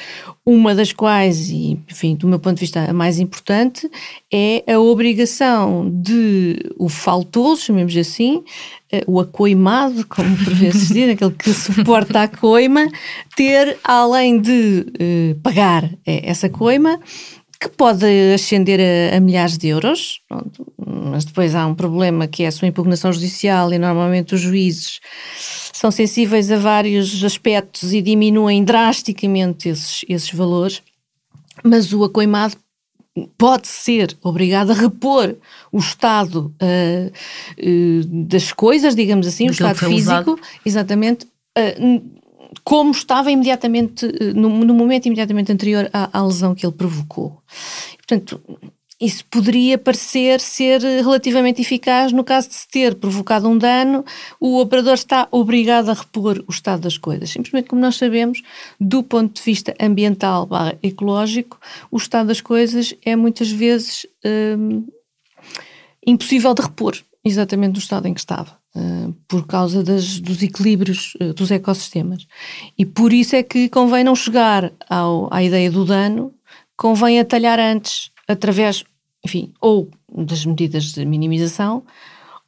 uma das quais, e enfim, do meu ponto de vista a mais importante, é a obrigação de o faltoso, chamemos assim, o acoimado, como por vezes dizem, aquele que suporta a coima, ter, além de pagar essa coima, que pode ascender a milhares de euros, mas depois há um problema que é a sua impugnação judicial, e normalmente os juízes são sensíveis a vários aspectos e diminuem drasticamente esses valores, mas o acoimado pode ser obrigado a repor o estado das coisas, digamos assim, o estado físico, exatamente, como estava imediatamente, no momento imediatamente anterior à lesão que ele provocou. Portanto, isso poderia parecer ser relativamente eficaz no caso de se ter provocado um dano, o operador está obrigado a repor o estado das coisas. Simplesmente, como nós sabemos, do ponto de vista ambiental / ecológico, o estado das coisas é muitas vezes impossível de repor exatamente no estado em que estava, por causa dos equilíbrios dos ecossistemas. E por isso é que convém não chegar à ideia do dano, convém atalhar antes, através, enfim, ou das medidas de minimização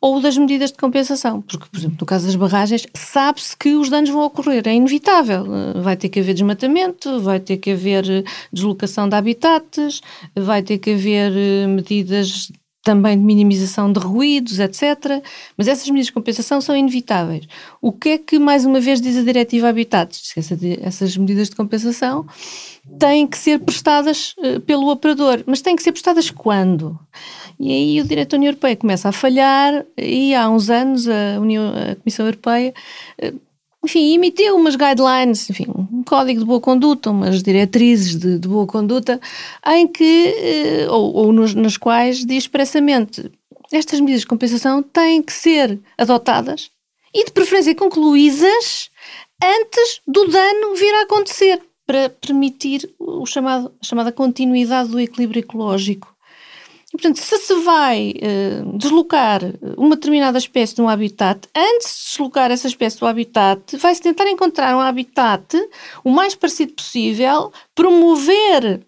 ou das medidas de compensação, porque, por exemplo, no caso das barragens, sabe-se que os danos vão ocorrer, é inevitável, vai ter que haver desmatamento, vai ter que haver deslocação de habitats, vai ter que haver medidas também de minimização de ruídos, etc. Mas essas medidas de compensação são inevitáveis. O que é que, mais uma vez, diz a Diretiva Habitats? Essas medidas de compensação têm que ser prestadas pelo operador. Mas têm que ser prestadas quando? E aí o direito da União Europeia começa a falhar, e há uns anos a Comissão Europeia enfim, emitiu umas guidelines, enfim, um código de boa conduta, umas diretrizes de boa conduta, em que, nas quais diz expressamente, estas medidas de compensação têm que ser adotadas e de preferência concluídas antes do dano vir a acontecer, para permitir a chamada continuidade do equilíbrio ecológico. E, portanto, se vai deslocar uma determinada espécie de um habitat, antes de deslocar essa espécie do habitat, vai-se tentar encontrar um habitat o mais parecido possível, promover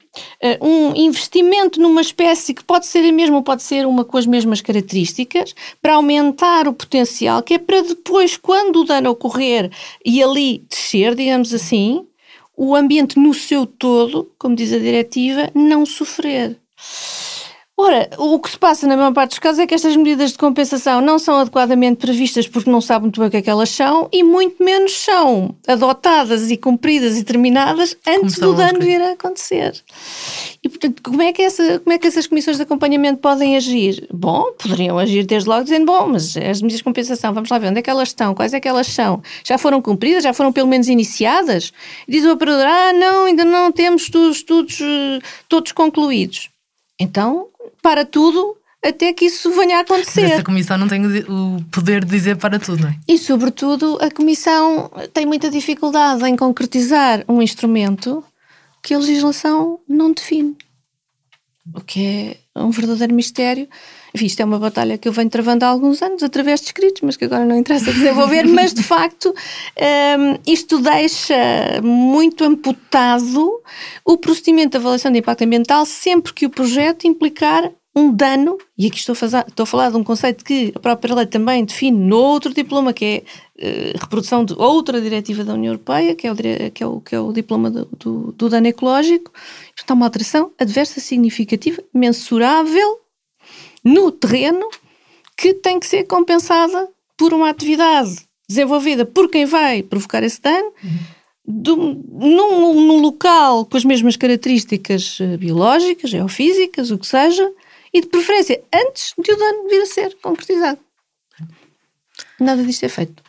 um investimento numa espécie que pode ser a mesma ou pode ser uma com as mesmas características, para aumentar o potencial, que é para depois, quando o dano ocorrer e ali descer, digamos assim, o ambiente no seu todo, como diz a diretiva, não sofrer. Ora, o que se passa na maior parte dos casos é que estas medidas de compensação não são adequadamente previstas porque não sabem muito bem o que é que elas são, e muito menos são adotadas e cumpridas e terminadas antes do dano vir a acontecer. E, portanto, como é que essas comissões de acompanhamento podem agir? Bom, poderiam agir desde logo dizendo, bom, mas as medidas de compensação, vamos lá ver onde é que elas estão, quais é que elas são, já foram cumpridas, já foram pelo menos iniciadas? Diz o operador, não, ainda não temos os estudos todos concluídos. Então, para tudo até que isso venha a acontecer. Mas essa comissão não tem o poder de dizer para tudo, não é? E, sobretudo, a comissão tem muita dificuldade em concretizar um instrumento que a legislação não define. O que é um verdadeiro mistério. Enfim, isto é uma batalha que eu venho travando há alguns anos, através de escritos, mas que agora não interessa desenvolver, mas, de facto, isto deixa muito amputado o procedimento de avaliação de impacto ambiental sempre que o projeto implicar um dano, e aqui estou a falar de um conceito que a própria lei também define noutro diploma, que é reprodução de outra diretiva da União Europeia, que é o diploma do dano ecológico. Portanto, há uma alteração adversa significativa, mensurável, no terreno, que tem que ser compensada por uma atividade desenvolvida por quem vai provocar esse dano, num local com as mesmas características biológicas, geofísicas, o que seja, e de preferência antes de o dano vir a ser concretizado. Nada disto é feito.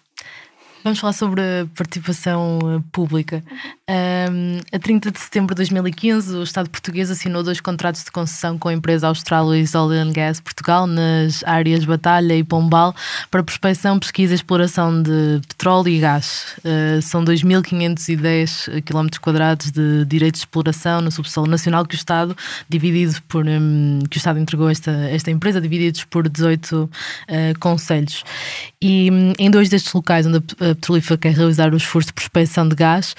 Vamos falar sobre a participação pública. A 30 de setembro de 2015, o Estado português assinou 2 contratos de concessão com a empresa Australis Oil and Gas Portugal nas áreas Batalha e Pombal para prospecção, pesquisa e exploração de petróleo e gás. São 2.510 km² de direitos de exploração no subsolo nacional que o Estado entregou a esta empresa, divididos por 18 concelhos. E em 2 destes locais onde a petrolífera quer realizar os furos de prospecção de gás,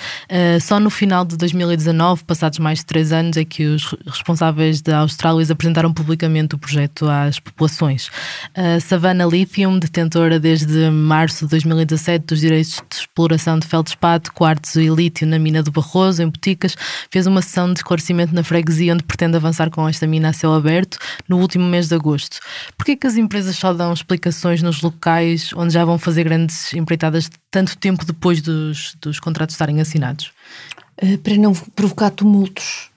só no final de 2019, passados mais de 3 anos, é que os responsáveis da Australis apresentaram publicamente o projeto às populações. A Savannah Lithium, detentora desde março de 2017 dos direitos de exploração de feldspato, quartzo e lítio na mina do Barroso, em Boticas, fez uma sessão de esclarecimento na freguesia onde pretende avançar com esta mina a céu aberto no último mês de agosto. Porquê que as empresas só dão explicações nos locais onde já vão fazer grandes empreitadas tanto tempo depois dos contratos estarem assinados? Para não provocar tumultos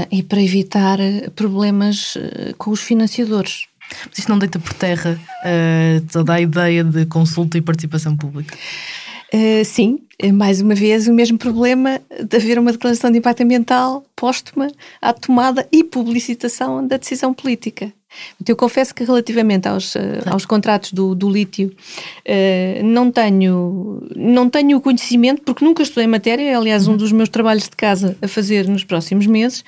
e para evitar problemas com os financiadores. Mas isto não deita por terra toda a ideia de consulta e participação pública? Sim, mais uma vez o mesmo problema de haver uma declaração de impacto ambiental póstuma à tomada e publicitação da decisão política. Eu confesso que relativamente aos contratos do lítio não tenho conhecimento, porque nunca estudei matéria, aliás um dos meus trabalhos de casa a fazer nos próximos meses.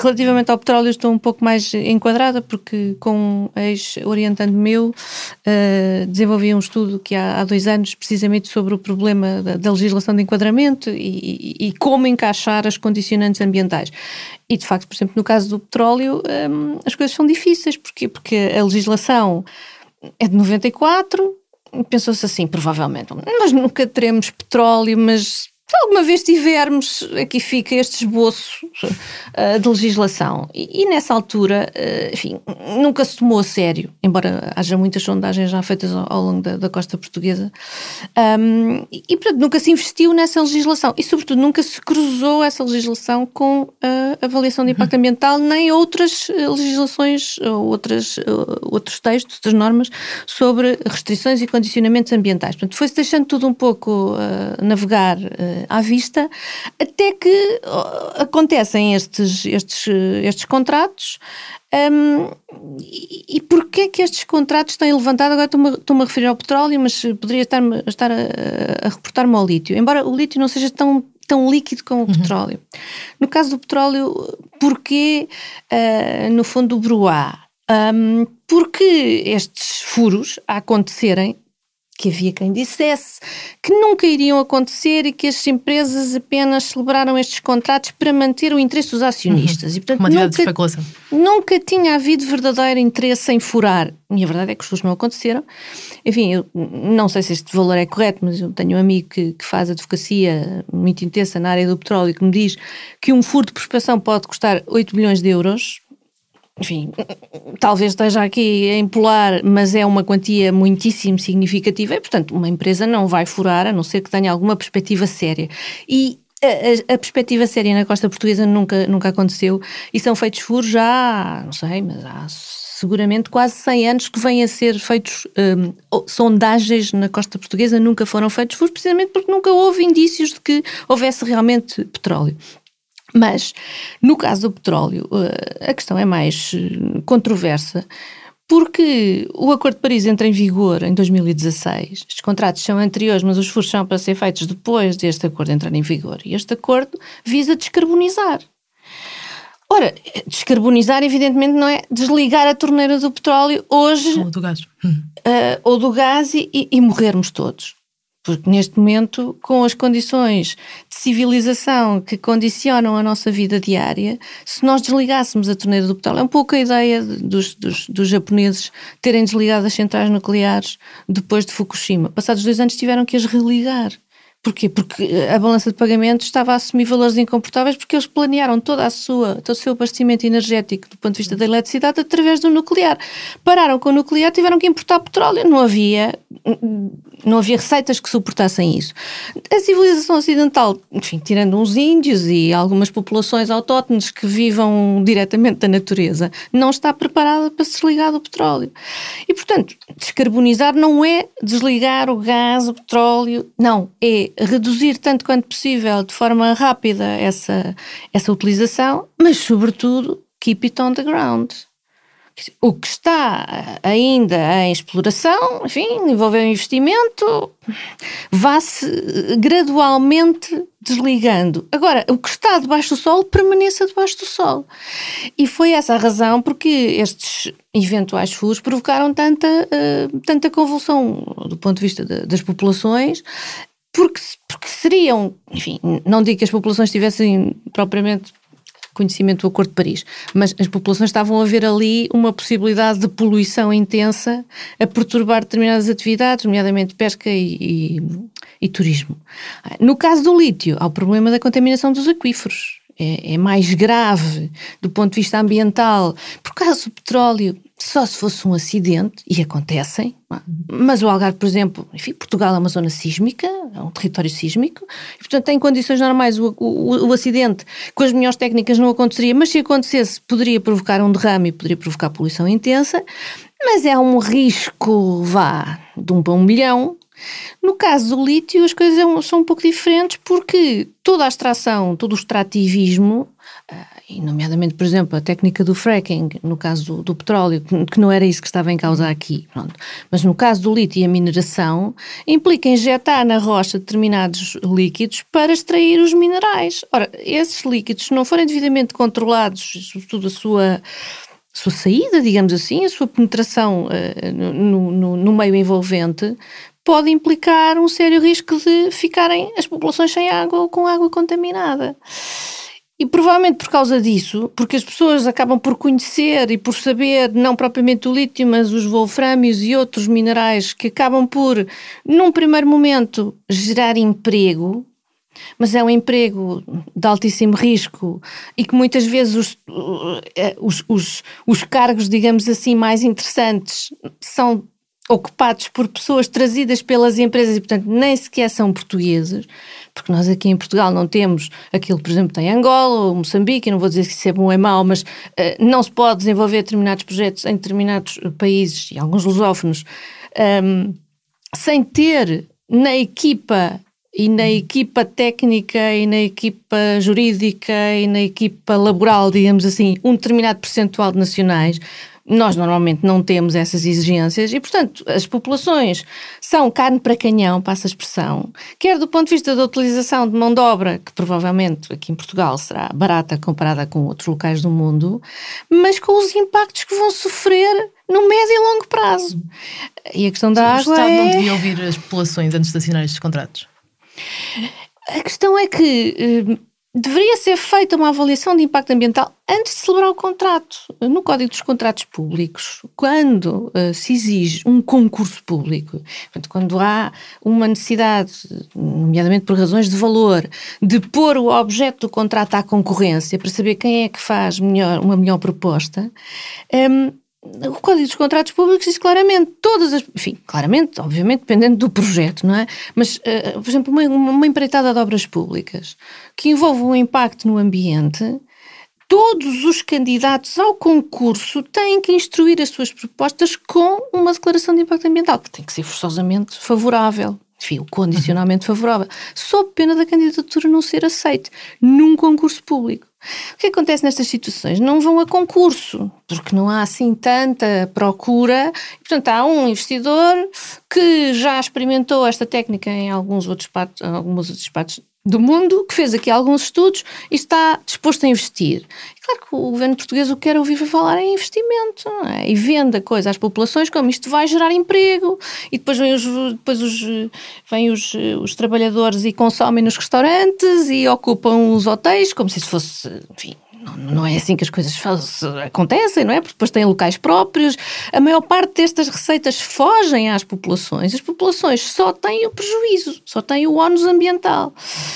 Relativamente ao petróleo estou um pouco mais enquadrada, porque com um ex-orientando meu desenvolvi um estudo que há 2 anos precisamente sobre o problema da legislação de enquadramento e como encaixar as condicionantes ambientais. E de facto, por exemplo, no caso do petróleo as coisas são difíceis. Porquê? Porque a legislação é de 94, pensou-se assim, provavelmente, nós nunca teremos petróleo, mas se alguma vez tivermos, aqui fica este esboço de legislação. E nessa altura, enfim, nunca se tomou a sério, embora haja muitas sondagens já feitas ao longo da costa portuguesa, e portanto nunca se investiu nessa legislação e sobretudo nunca se cruzou essa legislação com a avaliação de impacto ambiental, nem outras legislações, outros textos, outras normas sobre restrições e condicionamentos ambientais. Portanto, foi-se deixando tudo um pouco navegar à vista, até que acontecem estes contratos. E porquê que estes contratos têm levantado? Agora estou-me a referir ao petróleo, mas poderia estar a reportar-me ao lítio, embora o lítio não seja tão líquido como o petróleo. No caso do petróleo, porquê no fundo do Bruá? Porque estes furos a acontecerem, que havia quem dissesse que nunca iriam acontecer e que as empresas apenas celebraram estes contratos para manter o interesse dos acionistas. E, portanto, uma atividade de especulação. Nunca tinha havido verdadeiro interesse em furar. E a verdade é que os furos não aconteceram. Enfim, eu não sei se este valor é correto, mas eu tenho um amigo que faz advocacia muito intensa na área do petróleo e que me diz que um furo de prospecção pode custar 8 bilhões de euros. Enfim, talvez esteja aqui a empolar, mas é uma quantia muitíssimo significativa e, portanto, uma empresa não vai furar, a não ser que tenha alguma perspectiva séria. E a perspectiva séria na costa portuguesa nunca aconteceu e são feitos furos já, não sei, mas há seguramente quase 100 anos que vêm a ser feitos sondagens na costa portuguesa, nunca foram feitos furos, precisamente porque nunca houve indícios de que houvesse realmente petróleo. Mas, no caso do petróleo, a questão é mais controversa, porque o Acordo de Paris entra em vigor em 2016. Estes contratos são anteriores, mas os furos são para ser feitos depois deste acordo entrar em vigor. E este acordo visa descarbonizar. Ora, descarbonizar evidentemente não é desligar a torneira do petróleo hoje... Ou do gás. Ou do gás e morrermos todos. Porque neste momento, com as condições de civilização que condicionam a nossa vida diária, se nós desligássemos a torneira do petróleo, é um pouco a ideia dos japoneses terem desligado as centrais nucleares depois de Fukushima. Passados 2 anos tiveram que as religar. Porquê? Porque a balança de pagamentos estava a assumir valores incomportáveis porque eles planearam todo o seu abastecimento energético do ponto de vista da eletricidade através do nuclear. Pararam com o nuclear, tiveram que importar petróleo. Não havia receitas que suportassem isso. A civilização ocidental, enfim, tirando uns índios e algumas populações autóctones que vivam diretamente da natureza, não está preparada para se desligar do petróleo. E, portanto, descarbonizar não é desligar o gás, o petróleo, não, é reduzir tanto quanto possível, de forma rápida, essa utilização, mas, sobretudo, keep it on the ground. O que está ainda em exploração, enfim, envolveu investimento, vá-se gradualmente desligando. Agora, o que está debaixo do solo, permaneça debaixo do solo. E foi essa a razão porque estes eventuais furos provocaram tanta convulsão do ponto de vista das populações, porque seriam, enfim, não digo que as populações tivessem propriamente conhecimento do Acordo de Paris, mas as populações estavam a ver ali uma possibilidade de poluição intensa a perturbar determinadas atividades, nomeadamente pesca e turismo. No caso do lítio, há o problema da contaminação dos aquíferos. É mais grave do ponto de vista ambiental. Por causa do petróleo, só se fosse um acidente, e acontecem, mas o Algarve, por exemplo, enfim, Portugal é uma zona sísmica, é um território sísmico, e portanto em condições normais o acidente com as melhores técnicas não aconteceria, mas se acontecesse poderia provocar um derrame e poderia provocar poluição intensa, mas é um risco, de 1 para 1 milhão. No caso do lítio as coisas são um pouco diferentes porque toda a extração, todo o extrativismo, e nomeadamente, por exemplo, a técnica do fracking, no caso do petróleo, que não era isso que estava em causa aqui, pronto. Mas no caso do lítio e a mineração, implica injetar na rocha determinados líquidos para extrair os minerais. Ora, esses líquidos, se não forem devidamente controlados, sobretudo a sua saída, digamos assim, a sua penetração no meio envolvente, pode implicar um sério risco de ficarem as populações sem água ou com água contaminada. E provavelmente por causa disso, porque as pessoas acabam por conhecer e por saber, não propriamente o lítio, mas os wolfrâmios e outros minerais que acabam por, num primeiro momento, gerar emprego, mas é um emprego de altíssimo risco e que muitas vezes os cargos, digamos assim, mais interessantes são ocupados por pessoas trazidas pelas empresas e, portanto, nem sequer são portugueses, porque nós aqui em Portugal não temos aquilo, por exemplo, tem Angola ou Moçambique, eu não vou dizer se isso é bom ou é mau, mas não se pode desenvolver determinados projetos em determinados países e alguns lusófonos sem ter na equipa e na equipa técnica e na equipa jurídica e na equipa laboral, digamos assim, um determinado percentual de nacionais. Nós normalmente não temos essas exigências e, portanto, as populações são carne para canhão, passa a expressão, quer do ponto de vista da utilização de mão de obra, que provavelmente aqui em Portugal será barata comparada com outros locais do mundo, mas com os impactos que vão sofrer no médio e longo prazo. E a questão da água o Estado não devia ouvir as populações antes de assinar estes contratos? A questão é que deveria ser feita uma avaliação de impacto ambiental antes de celebrar o contrato. No Código dos Contratos Públicos, quando se exige um concurso público, portanto, quando há uma necessidade, nomeadamente por razões de valor, de pôr o objeto do contrato à concorrência para saber quem é que faz uma melhor proposta, o Código dos Contratos Públicos diz claramente, claramente, obviamente, dependendo do projeto, não é? Mas, por exemplo, uma empreitada de obras públicas que envolve um impacto no ambiente, todos os candidatos ao concurso têm que instruir as suas propostas com uma declaração de impacto ambiental, que tem que ser forçosamente favorável. Enfim, o condicionalmente favorável, sob pena da candidatura não ser aceite num concurso público. O que acontece nestas situações? Não vão a concurso, porque não há assim tanta procura. Portanto, há um investidor que já experimentou esta técnica em algumas outras partes do mundo, que fez aqui alguns estudos e está disposto a investir. E claro que o governo português o que quer ouvir falar é investimento, não é? E vende a coisa às populações como isto vai gerar emprego e depois vêm os trabalhadores e consomem nos restaurantes e ocupam os hotéis como se isso fosse, enfim, não é assim que as coisas acontecem, não é? Porque depois têm locais próprios. A maior parte destas receitas fogem às populações. As populações só têm o prejuízo, só têm o ónus ambiental.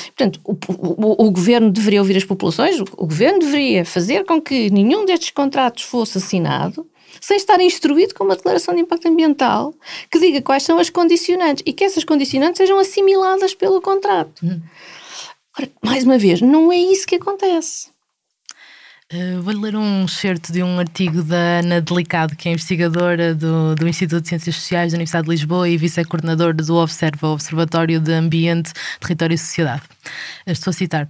Portanto, o governo deveria ouvir as populações, o governo deveria fazer com que nenhum destes contratos fosse assinado sem estar instruído com uma declaração de impacto ambiental que diga quais são as condicionantes e que essas condicionantes sejam assimiladas pelo contrato. Ora, mais uma vez, não é isso que acontece. Vou-lhe ler um excerto de um artigo da Ana Delicado, que é investigadora do Instituto de Ciências Sociais da Universidade de Lisboa e vice-coordenadora do Observa, Observatório de Ambiente, Território e Sociedade. Estou a citar.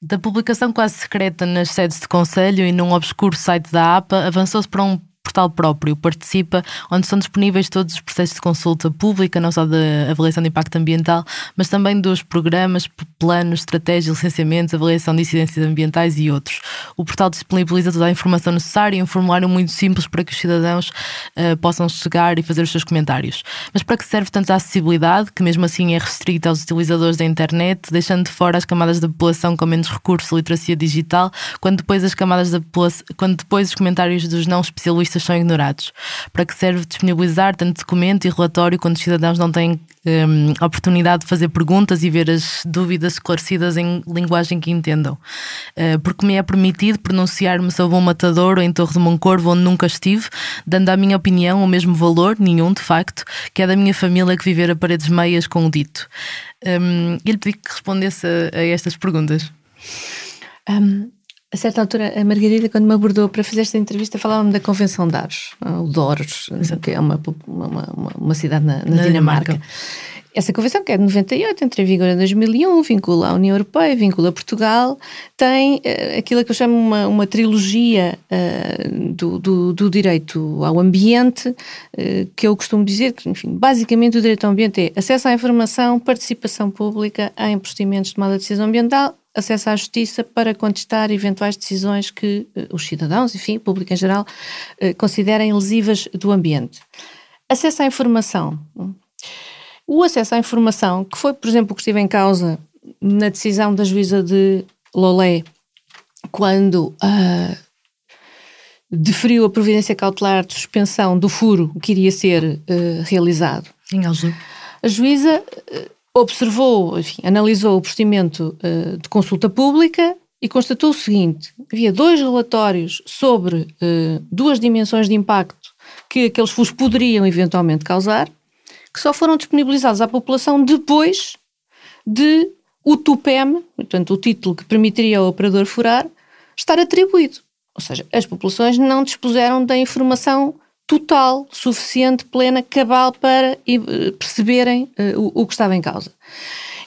Da publicação quase secreta nas sedes de conselho e num obscuro site da APA, avançou-se para um portal próprio, Participa, onde estão disponíveis todos os processos de consulta pública, não só da avaliação de impacto ambiental, mas também dos programas, planos, estratégias, licenciamentos, avaliação de incidências ambientais e outros. O portal disponibiliza toda a informação necessária e um formulário muito simples para que os cidadãos possam chegar e fazer os seus comentários. Mas para que serve tanta acessibilidade, que mesmo assim é restrita aos utilizadores da internet, deixando de fora as camadas da população com menos recursos e literacia digital, quando depois os comentários dos não especialistas são ignorados? Para que serve disponibilizar tanto documento e relatório quando os cidadãos não têm a oportunidade de fazer perguntas e ver as dúvidas esclarecidas em linguagem que entendam? Porque me é permitido pronunciar-me sobre um matador ou em Torre de Moncorvo onde nunca estive, dando à minha opinião o mesmo valor, nenhum de facto, que é da minha família que viver a paredes meias com o dito. Ele pediu que respondesse a estas perguntas. A certa altura, a Margarida, quando me abordou para fazer esta entrevista, falava-me da Convenção de Aros, o de Oros, que é uma cidade na Dinamarca. Essa convenção, que é de 98, entra em vigor em 2001, vincula a União Europeia, vincula Portugal, tem aquilo que eu chamo uma trilogia do direito ao ambiente, que eu costumo dizer que, enfim, basicamente o direito ao ambiente é acesso à informação, participação pública em procedimentos de tomada de decisão ambiental, acesso à justiça para contestar eventuais decisões que os cidadãos, enfim, o público em geral, considerem lesivas do ambiente. Acesso à informação. O acesso à informação, que foi, por exemplo, o que esteve em causa na decisão da juíza de Lolé, quando deferiu a providência cautelar de suspensão do furo que iria ser realizado. Em Alger. A juíza observou, enfim, analisou o procedimento de consulta pública e constatou o seguinte: havia 2 relatórios sobre 2 dimensões de impacto que aqueles furos poderiam eventualmente causar, que só foram disponibilizados à população depois de o TUPEM, portanto o título que permitiria ao operador furar, estar atribuído. Ou seja, as populações não dispuseram da informação total, suficiente, plena, cabal para perceberem o que estava em causa.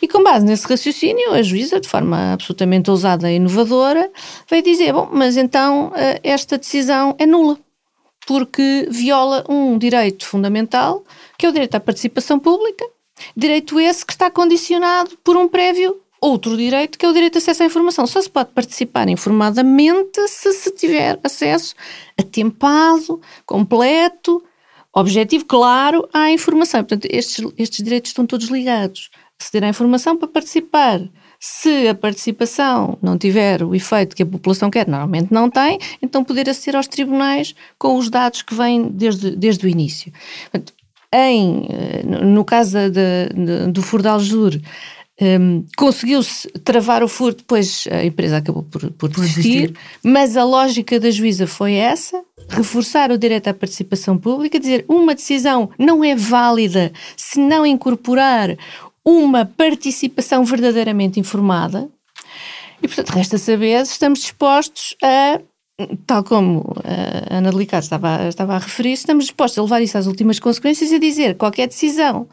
E com base nesse raciocínio, a juíza, de forma absolutamente ousada e inovadora, veio dizer, bom, mas então esta decisão é nula, porque viola um direito fundamental, que é o direito à participação pública, direito esse que está condicionado por um prévio outro direito, que é o direito de acesso à informação. Só se pode participar informadamente se tiver acesso atempado, completo, objetivo, claro, à informação. Portanto, estes direitos estão todos ligados. Aceder à informação para participar. Se a participação não tiver o efeito que a população quer, normalmente não tem, então poder aceder aos tribunais com os dados que vêm desde o início. Portanto, no caso do furo de Aljur, conseguiu-se travar o furo, depois a empresa acabou por desistir, mas a lógica da juíza foi essa: reforçar o direito à participação pública, dizer uma decisão não é válida se não incorporar uma participação verdadeiramente informada. E, portanto, resta saber se estamos dispostos a, tal como a Ana Delicado estava a referir, estamos dispostos a levar isso às últimas consequências e a dizer que qualquer decisão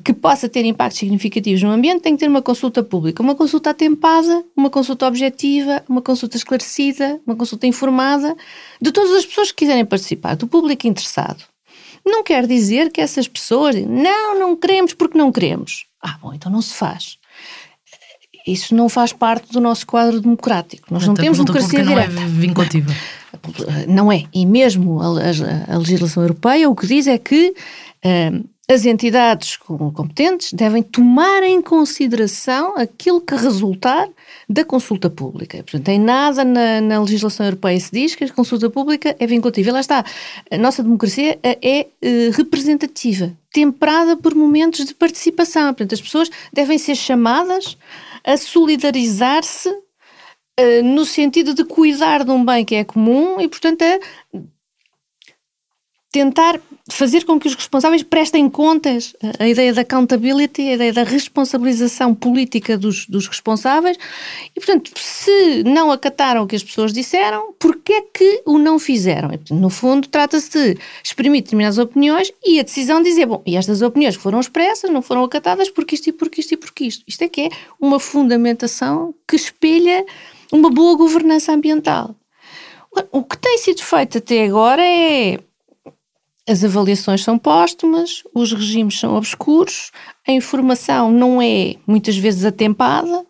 que possa ter impactos significativos no ambiente tem que ter uma consulta pública, uma consulta atempada, uma consulta objetiva, uma consulta esclarecida, uma consulta informada de todas as pessoas que quiserem participar, do público interessado. Não quer dizer que essas pessoas não queremos porque não queremos. Bom, então não se faz. Isso não faz parte do nosso quadro democrático. Nós não temos democracia direta. Não é vinculativa. Não é. E mesmo a legislação europeia o que diz é que as entidades competentes devem tomar em consideração aquilo que resultar da consulta pública. Portanto, em nada na legislação europeia se diz que a consulta pública é vinculativa. E lá está. A nossa democracia é representativa, temperada por momentos de participação. Portanto, as pessoas devem ser chamadas a solidarizar-se no sentido de cuidar de um bem que é comum e, portanto, tentar fazer com que os responsáveis prestem contas, a ideia da accountability, a ideia da responsabilização política dos responsáveis, e portanto, se não acataram o que as pessoas disseram, porquê é que o não fizeram? E, portanto, no fundo, trata-se de exprimir determinadas opiniões e a decisão de dizer, bom, e estas opiniões que foram expressas não foram acatadas porque isto e porque isto e porque isto. Isto é que é uma fundamentação que espelha uma boa governança ambiental. O que tem sido feito até agora é... As avaliações são póstumas, os regimes são obscuros, a informação não é muitas vezes atempada,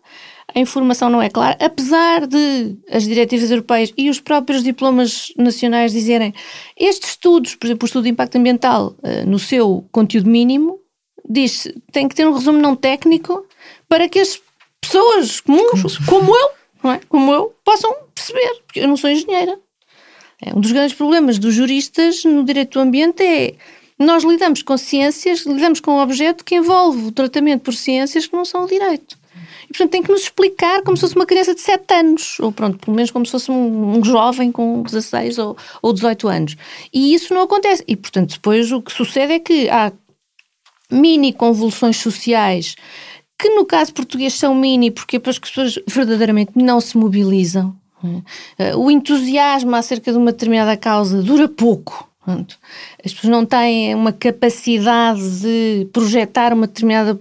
a informação não é clara, apesar de as diretivas europeias e os próprios diplomas nacionais dizerem estes estudos, por exemplo, o estudo de impacto ambiental, no seu conteúdo mínimo, diz tem que ter um resumo não técnico para que as pessoas comuns, como eu, não é? Como eu, possam perceber, porque eu não sou engenheira. Um dos grandes problemas dos juristas no direito do ambiente é nós lidamos com ciências, lidamos com um objeto que envolve o tratamento por ciências que não são o direito. E, portanto, tem que nos explicar como se fosse uma criança de 7 anos, ou pronto, pelo menos como se fosse um jovem com 16 ou 18 anos. E isso não acontece. E, portanto, depois o que sucede é que há mini convulsões sociais que no caso português são mini porque as pessoas verdadeiramente não se mobilizam. O entusiasmo acerca de uma determinada causa dura pouco. As pessoas não têm uma capacidade de projetar uma determinada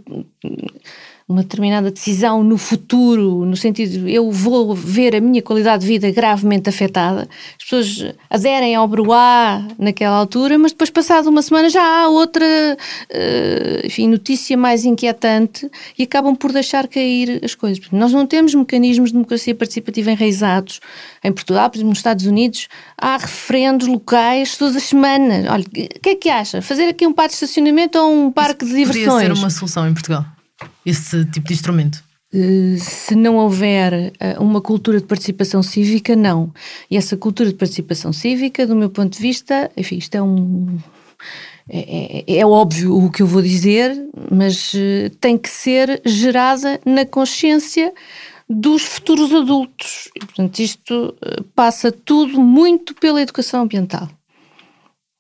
decisão no futuro, no sentido de eu vou ver a minha qualidade de vida gravemente afetada. As pessoas aderem ao broá naquela altura, mas depois, passado uma semana, já há outra notícia mais inquietante e acabam por deixar cair as coisas. Nós não temos mecanismos de democracia participativa enraizados. Em Portugal, por exemplo, nos Estados Unidos, há referendos locais todas as semanas. Olha, o que é que acha? Fazer aqui um parque de estacionamento ou um parque de diversões? Poderia ser uma solução em Portugal? Esse tipo de instrumento? Se não houver uma cultura de participação cívica, não. E essa cultura de participação cívica, do meu ponto de vista, enfim, isto é óbvio o que eu vou dizer, mas tem que ser gerada na consciência dos futuros adultos. E, portanto, isto passa tudo muito pela educação ambiental.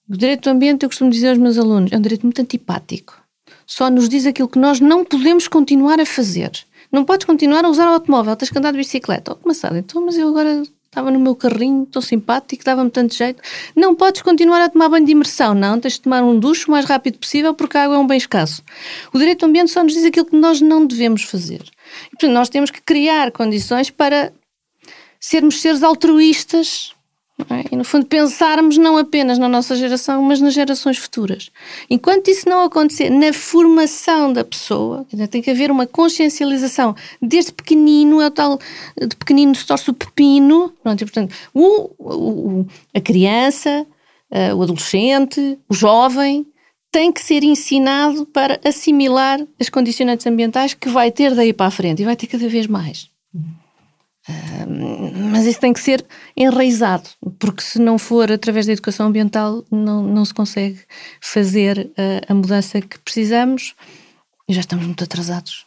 O direito do ambiente, eu costumo dizer aos meus alunos, é um direito muito antipático. Só nos diz aquilo que nós não podemos continuar a fazer. Não podes continuar a usar o automóvel, tens que andar de bicicleta. Começado, então, mas eu agora estava no meu carrinho, estou simpático, dava-me tanto jeito. Não podes continuar a tomar banho de imersão, não. Tens de tomar um duche o mais rápido possível porque a água é um bem escasso. O direito do ambiente só nos diz aquilo que nós não devemos fazer. E, portanto, nós temos que criar condições para sermos seres altruístas. E, no fundo, pensarmos não apenas na nossa geração, mas nas gerações futuras. Enquanto isso não acontecer na formação da pessoa, tem que haver uma consciencialização desde pequenino, é o tal de pequenino se torce o pepino. Pronto, e, portanto, a criança, o adolescente, o jovem, tem que ser ensinado para assimilar as condicionantes ambientais que vai ter daí para a frente e vai ter cada vez mais. Mas isso tem que ser enraizado, porque se não for através da educação ambiental não se consegue fazer a mudança que precisamos e já estamos muito atrasados.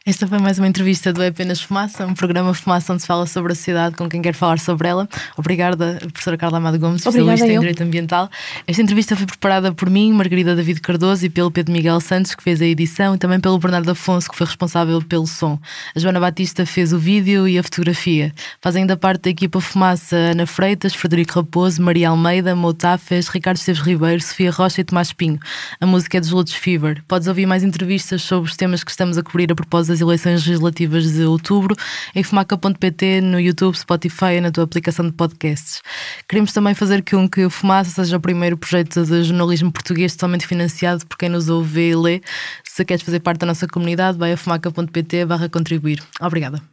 Esta foi mais uma entrevista do É Apenas Fumaça, um programa Fumaça onde se fala sobre a sociedade com quem quer falar sobre ela. Obrigada, professora Carla Amado Gomes, especialista em Direito Ambiental. Esta entrevista foi preparada por mim, Margarida David Cardoso, e pelo Pedro Miguel Santos, que fez a edição, e também pelo Bernardo Afonso, que foi responsável pelo som. A Joana Batista fez o vídeo e a fotografia. Fazem da parte da equipa Fumaça Ana Freitas, Frederico Raposo, Maria Almeida, Moutafes, Ricardo Esteves Ribeiro, Sofia Rocha e Tomás Espinho. A música é dos Lourdes Fever. Podes ouvir mais entrevistas sobre os temas que estamos a cobrir a propósito das eleições legislativas de outubro em fumaca.pt, no YouTube, Spotify e na tua aplicação de podcasts. Queremos também fazer com que o Fumaça seja o primeiro projeto de jornalismo português totalmente financiado por quem nos ouve e lê. Se queres fazer parte da nossa comunidade, vai a fumaca.pt/contribuir. Obrigada.